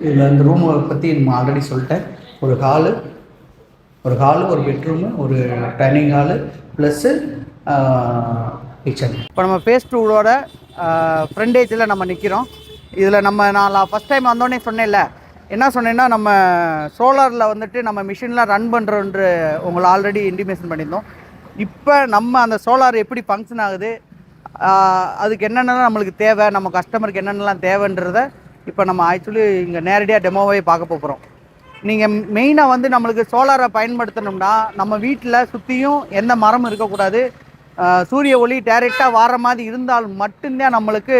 இதில் இந்த ரூமை பற்றி நம்ம ஆல்ரெடி சொல்லிட்டேன். ஒரு ஹாலு, ஒரு பெட்ரூமு, ஒரு டைனிங் ஹாலு ப்ளஸ்ஸு கிச்சன். இப்போ நம்ம ஃபேஸ் 2ஓட ஃப்ரண்டேஜில் நம்ம நிற்கிறோம். இதில் நான் ஃபஸ்ட் டைம் வந்தோடனே சொன்னேன்ல, என்ன சொன்னேன்னா நம்ம சோலாரில் வந்துட்டு நம்ம மிஷின்லாம் ரன் பண்ணுறோன்ற உங்களை ஆல்ரெடி இன்டிமேஷன் பண்ணியிருந்தோம். இப்போ நம்ம அந்த சோலார் எப்படி ஃபங்க்ஷன் ஆகுது, அதுக்கு என்னென்னலாம் நம்மளுக்கு தேவை, நம்ம கஸ்டமருக்கு என்னென்னலாம் தேவைன்றதை இப்போ நம்ம ஆக்சுவலி இங்கே நேரடியாக டெமோவே பார்க்க போகிறோம். நீங்கள் மெயினாக வந்து நம்மளுக்கு சோலாரை பயன்படுத்தணும்னா நம்ம வீட்டில் சுற்றியும் எந்த மரமும் இருக்கக்கூடாது, சூரிய ஒளி டைரெக்டாக வர மாதிரி இருந்தால் மட்டும்தான் நம்மளுக்கு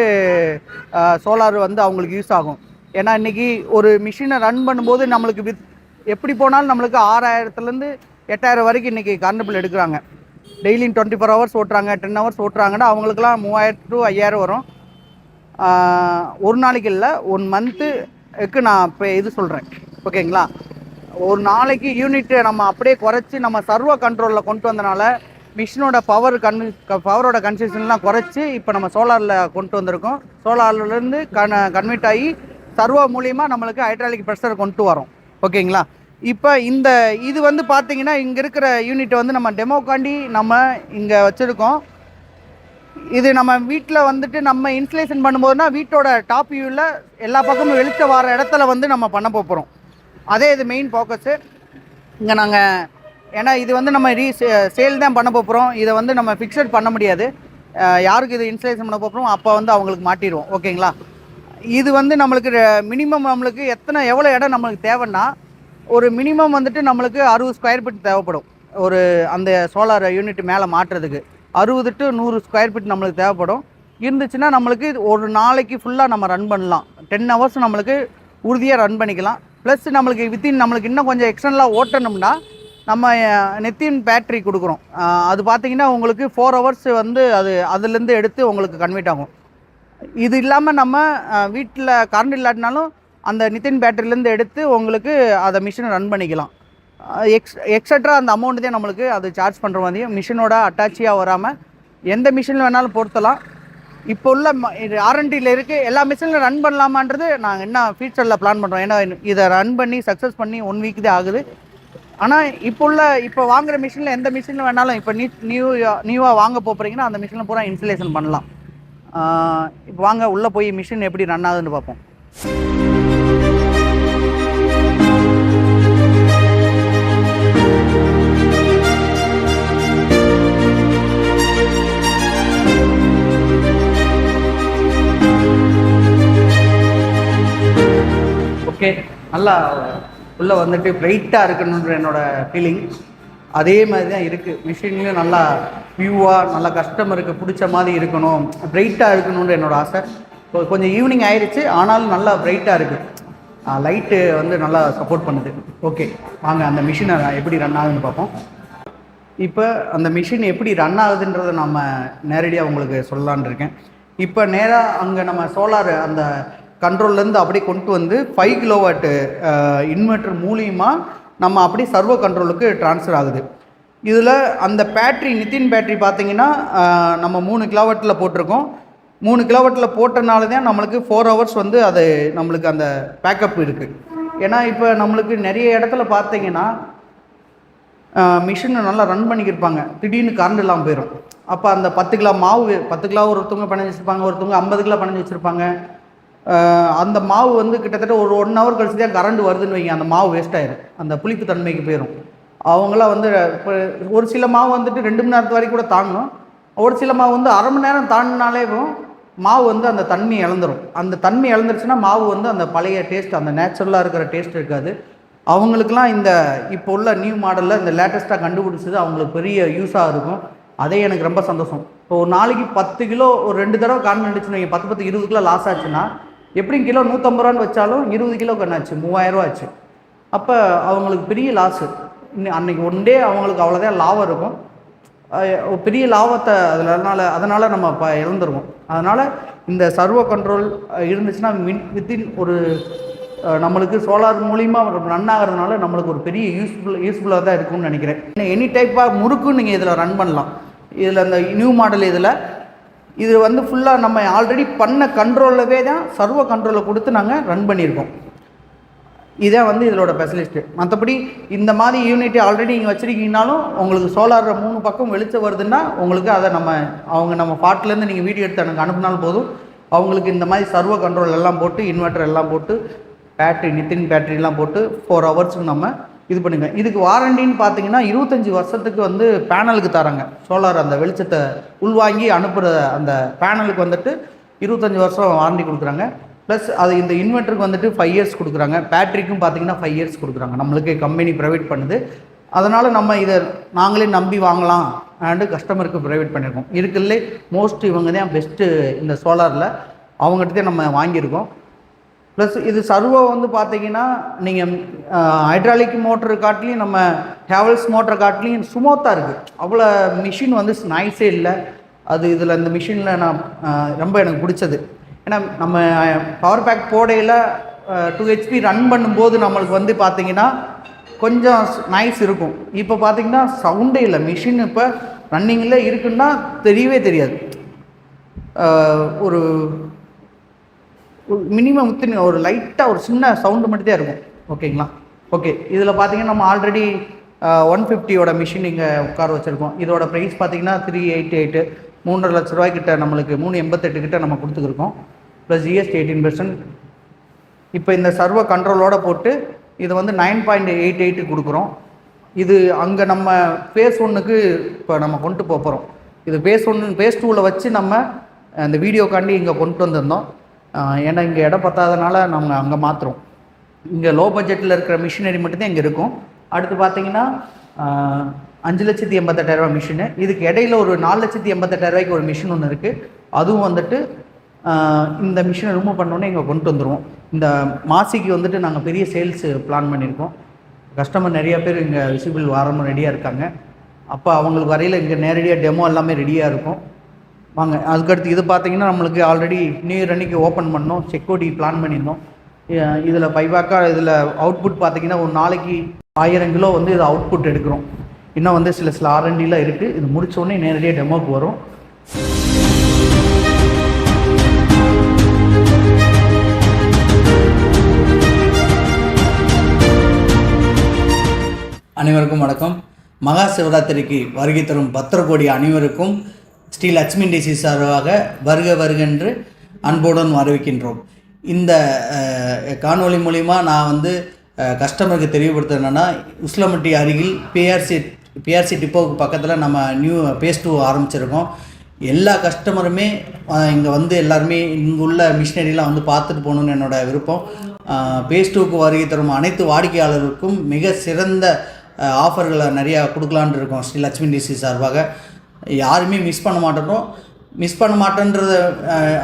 சோலார் வந்து அவங்களுக்கு யூஸ் ஆகும். ஏன்னா இன்றைக்கி ஒரு மிஷினை ரன் பண்ணும்போது நம்மளுக்கு எப்படி போனாலும் நம்மளுக்கு 6,000லேருந்து 8,000 வரைக்கும் இன்றைக்கி கரண்ட் பில் எடுக்கிறாங்க. டெய்லியும் 24 ஹவர்ஸ் ஓட்டுறாங்க, 10 ஹவர்ஸ் ஓட்டுறாங்கன்னா அவங்களுக்குலாம் 3,000 to 5,000 வரும். ஒரு நாளைக்கு இல்லை, 1 மந்த்துக்கு நான் இப்போ இது சொல்கிறேன், ஓகேங்களா. ஒரு நாளைக்கு யூனிட்டு நம்ம அப்படியே குறைச்சி நம்ம சர்வோ கண்ட்ரோலில் கொண்டு வந்தனால மிஷினோட பவரோட கன்சூஷன்லாம் குறைச்சி இப்போ நம்ம சோலாரில் கொண்டு வந்திருக்கோம். சோலார்லேருந்து கன்வெர்ட் ஆகி சர்வோ மூலியமாக நம்மளுக்கு ஹைட்ராலிக் ப்ரெஷர் கொண்டு வரோம், ஓகேங்களா. இப்போ இது வந்து பார்த்தீங்கன்னா இங்கே இருக்கிற யூனிட்டை வந்து நம்ம டெமோக்காண்டி நம்ம இங்கே வச்சுருக்கோம். இது நம்ம வீட்டில் வந்துட்டு நம்ம இன்ஸ்டலேஷன் பண்ணும்போதுனா வீட்டோட டாப் வியூவில் எல்லா பக்கமும் வெளிச்சம் வர இடத்துல வந்து நம்ம பண்ண போகிறோம். அதே இது மெயின் ஃபோக்கஸு இங்கே நாங்கள். ஏன்னா இது வந்து நம்ம சேல் தான் பண்ண போகிறோம். இதை வந்து நம்ம ஃபிக்ஸட் பண்ண முடியாது. யாருக்கு இது இன்ஸ்டலேஷன் பண்ண போகிறோம் அப்போ வந்து அவங்களுக்கு மாட்டிடுவோம், ஓகேங்களா. இது வந்து நம்மளுக்கு மினிமம் நம்மளுக்கு எவ்வளோ இடம் நம்மளுக்கு தேவைன்னா ஒரு மினிமம் வந்துட்டு நம்மளுக்கு 60 ஸ்கொயர் ஃபீட் தேவைப்படும். ஒரு அந்த சோலார் யூனிட் மேலே மாட்டுறதுக்கு 60 to 100 ஸ்கொயர் ஃபீட் நம்மளுக்கு தேவைப்படும். இருந்துச்சுன்னா நம்மளுக்கு ஒரு நாளைக்கு ஃபுல்லாக நம்ம ரன் பண்ணலாம். 10 ஹவர்ஸ் நம்மளுக்கு உறுதியாக ரன் பண்ணிக்கலாம். ப்ளஸ் நம்மளுக்கு நம்மளுக்கு இன்னும் கொஞ்சம் எக்ஸ்டர்னலாக ஓட்டணும்னா நம்ம நெத்தின் பேட்ரி கொடுக்குறோம். அது பார்த்திங்கன்னா உங்களுக்கு 4 ஹவர்ஸ் வந்து அதுலேருந்து எடுத்து உங்களுக்கு கன்வெர்ட் ஆகும். இது இல்லாமல் நம்ம வீட்டில் கரண்ட் இல்லாட்டினாலும் அந்த நித்தின் பேட்டரியிலேருந்து எடுத்து உங்களுக்கு அதை மிஷினை ரன் பண்ணிக்கலாம். எக்ஸட்ரா அந்த அமௌண்ட் தான் நம்மளுக்கு அது சார்ஜ் பண்ணுற மாதிரியும் மிஷினோட அட்டாச்சியாக வராமல் எந்த மிஷினில் வேணாலும் பொருத்தலாம். இப்போ உள்ள வாரண்டியில் இருக்குது. எல்லா மிஷினில் ரன் பண்ணலாமான்றது நாங்கள் என்ன ஃபியூச்சரில் பிளான் பண்ணுறோம். ஏன்னா இதை ரன் பண்ணி சக்ஸஸ் பண்ணி 1 வீக் தான் ஆகுது. ஆனால் இப்போ வாங்குகிற மிஷினில் எந்த மிஷினில் வேணாலும் இப்போ நியூவாக வாங்க போகிறீங்கன்னா அந்த மிஷினில் பூரா இன்ஸ்டலேஷன் பண்ணலாம். இப்போ வாங்க உள்ளே போய் மிஷின் எப்படி ரன் ஆகுதுன்னு பார்ப்போம். ஓகே, நல்லா உள்ளே வந்துட்டு பிரைட்டாக இருக்கணுன்ற என்னோடய ஃபீலிங் அதே மாதிரி தான் இருக்குது. மிஷின்லேயும் நல்லா வியூவாக நல்லா கஸ்டமருக்கு பிடிச்ச மாதிரி இருக்கணும், பிரைட்டாக இருக்கணுன்ற என்னோடய ஆசை. கொஞ்சம் ஈவினிங் ஆயிடுச்சு, ஆனாலும் நல்லா பிரைட்டாக இருக்குது. லைட்டு வந்து நல்லா சப்போர்ட் பண்ணுது. ஓகே, வாங்க அந்த மிஷினை எப்படி ரன் ஆகுதுன்னு பார்ப்போம். இப்போ அந்த மிஷின் எப்படி ரன் ஆகுதுன்றதை நம்ம நேரடியாக உங்களுக்கு சொல்லலான் இருக்கேன். இப்போ நேராக அங்கே நம்ம சோலார் அந்த கண்ட்ரோல்லேருந்து அப்படியே கொண்டு வந்து 5 கிலோவாட்டு இன்வெர்ட்டர் மூலியமாக நம்ம அப்படியே சர்வோ கண்ட்ரோலுக்கு ட்ரான்ஸ்ஃபர் ஆகுது. இதில் அந்த பேட்ரி நித்தின் பேட்ரி பார்த்திங்கன்னா நம்ம 3 கிலோவாட்டில் போட்டிருக்கோம். 3 கிலோவாட்டில் போட்டனால தான் நம்மளுக்கு 4 ஹவர்ஸ் வந்து அது நம்மளுக்கு அந்த பேக்கப் இருக்குது. ஏன்னா இப்போ நம்மளுக்கு நிறைய இடத்துல பார்த்திங்கன்னா மிஷினை நல்லா ரன் பண்ணிக்கிருப்பாங்க, திடீர்னு கரண்ட் இல்லாமல் போயிடும். அப்போ அந்த 10 கிலோ மாவு 10 கிலோ ஒருத்தவங்க பணஞ்சு வச்சுருப்பாங்க, ஒருத்தவங்க 50 கிலோ பணஞ்சு வச்சுருப்பாங்க. அந்த மாவு வந்து கிட்டத்தட்ட ஒரு 1 ஹவர் கழிச்சு தான் கரண்ட் வருதுன்னு வைங்க, அந்த மாவு வேஸ்ட் ஆயிடும், அந்த புளிப்பு தன்மைக்கு போயிடும். அவங்களாம் வந்து இப்போ ஒரு சில மாவு வந்துட்டு 2 மணி நேரத்து வரைக்கும் கூட தாங்கணும். ஒரு சில மாவு வந்து அரை மணி நேரம் தாண்டினாலே மாவு வந்து அந்த தன்மை இழந்துடும். அந்த தன்மை இழந்துருச்சுன்னா மாவு வந்து அந்த பழைய டேஸ்ட், அந்த நேச்சுரலாக இருக்கிற டேஸ்ட் இருக்காது. அவங்களுக்குலாம் இந்த இப்போ உள்ள நியூ மாடலில் இந்த லேட்டஸ்ட்டாக கண்டுபிடிச்சது அவங்களுக்கு பெரிய யூஸாக இருக்கும். அதே எனக்கு ரொம்ப சந்தோஷம். இப்போ ஒரு நாளைக்கு 10 கிலோ ஒரு 2 தடவை கரண்ட் அடிச்சுன்னு 10 20 கிலோ லாஸ் ஆச்சுன்னா எப்படியும் கிலோ 150 ரூபான்னு வச்சாலும் 20 கிலோ கண்ணாச்சு 3000 ரூபா ஆச்சு. அப்போ அவங்களுக்கு பெரிய லாஸு. அன்றைக்கி ஒன் டே அவங்களுக்கு அவ்வளோதான் லாபம் இருக்கும், பெரிய லாபத்தை அதனால் நம்ம இழந்துருவோம். அதனால் இந்த சர்வோ கண்ட்ரோல் இருந்துச்சுன்னா வித்தின் ஒரு நம்மளுக்கு சோலார் மூலிமா ரன் ஆகிறதுனால நம்மளுக்கு ஒரு பெரிய யூஸ்ஃபுல்லாக தான் இருக்கும்னு நினைக்கிறேன். எனி டைப்பாக முறுக்கும் நீங்கள் இதில் ரன் பண்ணலாம். இதில் அந்த நியூ மாடல் இது வந்து ஃபுல்லாக நம்ம ஆல்ரெடி பண்ண கண்ட்ரோலவே தான் சர்வோ கண்ட்ரோலை கொடுத்து நாங்கள் ரன் பண்ணியிருக்கோம். இதான் வந்து இதோட ஸ்பெஷலிஸ்ட்டு. மற்றபடி இந்த மாதிரி யூனிட் ஆல்ரெடி நீங்கள் வச்சுருக்கீங்கனாலும் உங்களுக்கு சோலார் 3 பக்கம் வெளிச்சம் வருதுன்னா உங்களுக்கு அதை நம்ம பாட்டிலேருந்து நீங்கள் வீடியோ எடுத்து எனக்கு அனுப்பினாலும் போதும். அவங்களுக்கு இந்த மாதிரி சர்வோ கண்ட்ரோல் எல்லாம் போட்டு இன்வெர்ட்டர் எல்லாம் போட்டு பேட்ரி நித்தின் பேட்டரிலாம் போட்டு 4 ஹவர்ஸுக்கு நம்ம இது பண்ணுங்க. இதுக்கு வாரண்டின்னு பார்த்தீங்கன்னா 25 வருஷத்துக்கு வந்து பேனலுக்கு தராங்க. சோலார் அந்த வெளிச்சத்தை உள்வாங்கி அனுப்புகிற அந்த பேனலுக்கு வந்துட்டு 25 வருஷம் வாரண்டி கொடுக்குறாங்க. ப்ளஸ் அது இந்த இன்வெர்ட்டருக்கு வந்துட்டு 5 இயர்ஸ் கொடுக்குறாங்க. பேட்ரிக்கும் பார்த்தீங்கன்னா 5 இயர்ஸ் கொடுக்குறாங்க. நம்மளுக்கு கம்பெனி ப்ரொவைட் பண்ணுது. அதனால் நம்ம இதை நாங்களே நம்பி வாங்கலாம் அண்டு கஸ்டமருக்கு ப்ரொவைட் பண்ணியிருக்கோம். இருக்குல்லே மோஸ்ட் இவங்க தான் பெஸ்ட்டு இந்த சோலாரில், அவங்ககிட்ட நம்ம வாங்கியிருக்கோம். ப்ளஸ் இது சர்வோ வந்து பார்த்தீங்கன்னா நீங்கள் ஹைட்ராலிக் மோட்டரு காட்டிலையும் நம்ம ஹேவல்ஸ் மோட்டரை காட்டிலையும் ஸ்மூத்தாக இருக்குது. அவ்வளோ மிஷின் வந்து நாய்ஸே இல்லை. அது இதில் இந்த மிஷினில் நான் ரொம்ப எனக்கு பிடிச்சது. ஏன்னா நம்ம பவர் பேக் போடையில் 2 HP ரன் பண்ணும்போது நம்மளுக்கு வந்து பார்த்திங்கன்னா கொஞ்சம் நாய்ஸ் இருக்கும். இப்போ பார்த்திங்கன்னா சவுண்டே இல்லை. மிஷின் இப்போ ரன்னிங்கில் இருக்குன்னா தெரியவே தெரியாது. ஒரு மினிமம் ஒரு லைட்டாக ஒரு சின்ன சவுண்டு மட்டும் தான் இருக்கும். ஓகேங்களா? ஓகே, இதில் பார்த்தீங்கன்னா நம்ம ஆல்ரெடி 150யோட மிஷின் இங்கே உட்கார வச்சுருக்கோம். இதோட ப்ரைஸ் பார்த்தீங்கன்னா 388 3.5 லட்ச ரூபாய்க்கிட்ட நம்மளுக்கு 388 கிட்ட நம்ம கொடுத்துருக்கோம். Plus GST 18%. இப்போ இந்த சர்வோ கண்ட்ரோலோடு போட்டு இதை வந்து 9.88 கொடுக்குறோம். இது அங்கே நம்ம ஃபேஸ் 1க்கு இப்போ நம்ம கொண்டு போகிறோம். இது ஃபேஸ் 2வில் வச்சு நம்ம அந்த வீடியோக்காண்டி இங்கே கொண்டு வந்திருந்தோம். ஏன்னா இங்கே இடம் பத்தாதனால நம்ம அங்கே மாற்றுறோம். இங்கே லோ பட்ஜெட்டில் இருக்கிற மிஷினரி மட்டும்தான் இங்கே இருக்கும். அடுத்து பார்த்தீங்கன்னா 5,88,000 மிஷினு. இதுக்கு இடையில ஒரு 4,88,000 ஒரு மிஷின் ஒன்று இருக்குது. அதுவும் வந்துட்டு இந்த மிஷினை ரிமூவ் பண்ணோன்னே இங்கே கொண்டு வந்துடுவோம். இந்த மாசிக்கு வந்துட்டு நாங்கள் பெரிய சேல்ஸு பிளான் பண்ணியிருக்கோம். கஸ்டமர் நிறையா பேர் இங்கே விசிபிள் வாரமும் ரெடியாக இருக்காங்க. அப்போ அவங்களுக்கு வரையில் இங்கே நேரடியாக டெமோ எல்லாமே ரெடியாக இருக்கும். வாங்க. அதுக்கடுத்து இது பார்த்தீங்கன்னா நம்மளுக்கு ஆல்ரெடி நியூ இயர் அன்றைக்கி ஓப்பன் பண்ணோம், செக்கோடி பிளான் பண்ணியிருந்தோம். இதில் பைபாக்காக இதில் அவுட்புட் பார்த்தீங்கன்னா ஒரு நாளைக்கு 1000 கிலோ வந்து இது அவுட்புட் எடுக்கிறோம். இன்னும் வந்து சில ஆர்என்டிலாம் இருக்குது. இது முடித்தோடனே நேரடியாக டெமோக்கு வரும். அனைவருக்கும் வணக்கம். மகா சிவராத்திரிக்கு வருகை தரும் பத்திரகோடி அனைவருக்கும் ஸ்ரீ லட்சுமி டிசி சார்பாக வருக வருகென்று அன்புடன் வரவேற்கின்றோம். இந்த காணொளி மூலிமா நான் வந்து கஸ்டமருக்கு தெரியப்படுத்த என்னென்னா, உஸ்லமட்டி அருகில் பிஆர்சி டிப்போவுக்கு பக்கத்தில் நம்ம நியூ பேஸ் 2 ஆரம்பிச்சிருக்கோம். எல்லா கஸ்டமருமே இங்கே வந்து எல்லாருமே இங்கே உள்ள மிஷினரிலாம் வந்து பார்த்துட்டு போகணுன்னு என்னோடய விருப்பம். பேஸ் 2க்கு வருகை தரும் அனைத்து வாடிக்கையாளருக்கும் மிக சிறந்த ஆஃபர்களை நிறையா கொடுக்கலான் இருக்கோம். ஸ்ரீ லட்சுமி டிசி சார்பாக யாருமே மிஸ் பண்ண மாட்டேன்றத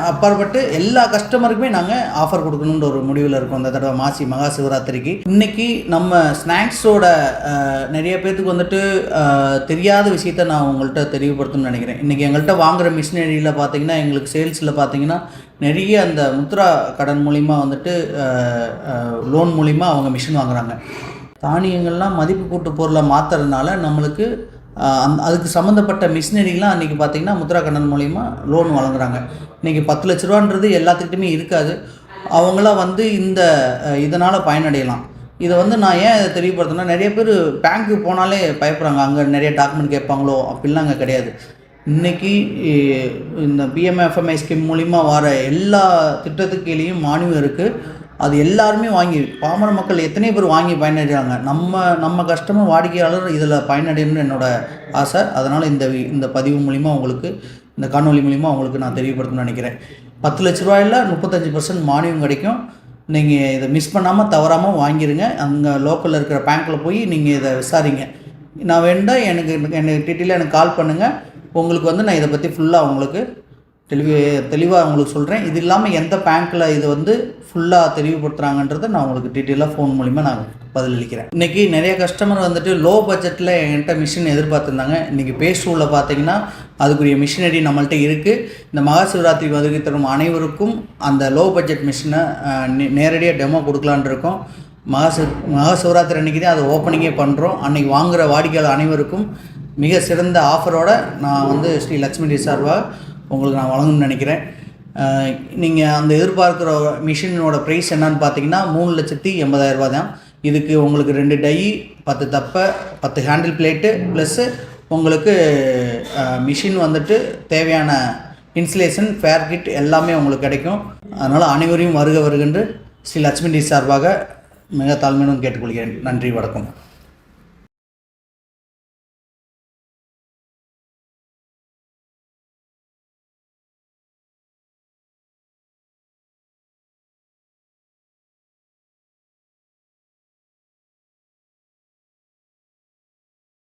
அப்பாற்பட்டு எல்லா கஸ்டமருக்குமே நாங்கள் ஆஃபர் கொடுக்கணுன்ற ஒரு முடிவில் இருக்கோம். இந்த தடவை மாசி மகா சிவராத்திரிக்கு இன்றைக்கி நம்ம ஸ்நாக்ஸோட நிறைய பேர்த்துக்கு வந்துட்டு தெரியாத விஷயத்த நான் உங்கள்கிட்ட தெளிவுபடுத்தணும்னு நினைக்கிறேன். இன்றைக்கி எங்கள்கிட்ட வாங்குகிற மிஷினரியில் பார்த்தீங்கன்னா, எங்களுக்கு சேல்ஸில் பார்த்தீங்கன்னா நிறைய அந்த முத்ரா கடன் மூலிமா வந்துட்டு லோன் மூலிமா அவங்க மிஷின் வாங்குகிறாங்க. தானியங்கள்லாம் மதிப்பு கூட்டு பொருளை மாற்றுறதுனால நம்மளுக்கு அதுக்கு சம்மந்தப்பட்ட மிஷினரிலாம் அன்றைக்கி பார்த்திங்கன்னா முத்ரா கடன் மூலிமா லோன் வழங்குறாங்க. இன்றைக்கி 10 லட்ச ரூபான்றது எல்லாத்துக்கிட்டையுமே இருக்காது. அவங்களாம் வந்து இதனால் பயனடையலாம். இதை வந்து நான் ஏன் இதை தெளிவுபடுத்தினா, நிறைய பேர் பேங்க்கு போனாலே பயப்படுறாங்க, அங்கே நிறைய டாக்குமெண்ட் கேட்பாங்களோ, அப்படிலாம் அங்கே கிடையாது. இன்றைக்கி இந்த பிஎம்எஃப்எம்ஐ ஸ்கீம் மூலிமா வர எல்லா திட்டத்துக்கு கீழேயும் மானியம் இருக்குது. அது எல்லாருமே வாங்கி பாமர மக்கள் எத்தனை பேர் வாங்கி பயனடைகிறாங்க. நம்ம கஸ்டமர் வாடிக்கையாளர் இதில் பயனடையணும்னு என்னோடய ஆசை. அதனால் இந்த பதிவு மூலிமா உங்களுக்கு, இந்த காணொலி மூலிமா உங்களுக்கு நான் தெரியப்படுத்தணும்னு நினைக்கிறேன். 10 லட்ச ரூபாயில் 35% மானியம் கிடைக்கும். நீங்கள் இதை மிஸ் பண்ணாமல் தவறாமல் வாங்கிடுங்க. அங்கே லோக்கலில் இருக்கிற பேங்க்கில் போய் நீங்கள் இதை விசாரிங்க. நான் வேண்டாம் எனக்கு டீட்டெயிலாக எனக்கு கால் பண்ணுங்கள். உங்களுக்கு வந்து நான் இதை பற்றி ஃபுல்லாக உங்களுக்கு தெளிவாக உங்களுக்கு சொல்கிறேன். இது இல்லாமல் எந்த பேங்க்கில் இது வந்து ஃபுல்லாக தெளிவுபடுத்துகிறாங்கன்றதை நான் உங்களுக்கு டீட்டெயிலாக ஃபோன் மூலிமா நான் பதிலளிக்கிறேன். இன்றைக்கி நிறைய கஸ்டமர் வந்துட்டு லோ பட்ஜெட்டில் என்கிட்ட மிஷின் எதிர்பார்த்துருந்தாங்க. இன்றைக்கி பேஸ் 2வில் பார்த்தீங்கன்னா அதுக்குரிய மிஷினரி நம்மள்கிட்ட இருக்குது. இந்த மகா சிவராத்திரி வருகை தரும் அனைவருக்கும் அந்த லோ பட்ஜெட் மிஷினை நேரடியாக டெமோ கொடுக்கலான் இருக்கோம். மகா சிவராத்திரி அன்றைக்கி தான் அதை ஓப்பனிங்கே பண்ணுறோம். அன்றைக்கி வாங்குகிற வாடிக்கையாளர் அனைவருக்கும் மிக சிறந்த ஆஃபரோடு நான் வந்து ஸ்ரீ லட்சுமி டிசி சார்பாக உங்களுக்கு நான் வழங்கணும்னு நினைக்கிறேன். நீங்கள் அந்த எதிர்பார்க்குற மிஷினோட ப்ரைஸ் என்னன்னு பார்த்தீங்கன்னா 3,80,000 ரூபா தான். இதுக்கு உங்களுக்கு 2 டை, 10 தப்பை, 10 ஹேண்டில் பிளேட்டு ப்ளஸ்ஸு உங்களுக்கு மிஷின் வந்துட்டு தேவையான இன்சுலேஷன் ஃபேர் கிட் எல்லாமே உங்களுக்கு கிடைக்கும். அதனால் அனைவரையும் வருகென்று ஸ்ரீ லட்சுமி டிசி சார்பாக மிக தாழ்மையுடன் கேட்டுக்கொள்கிறேன். நன்றி, வணக்கம்.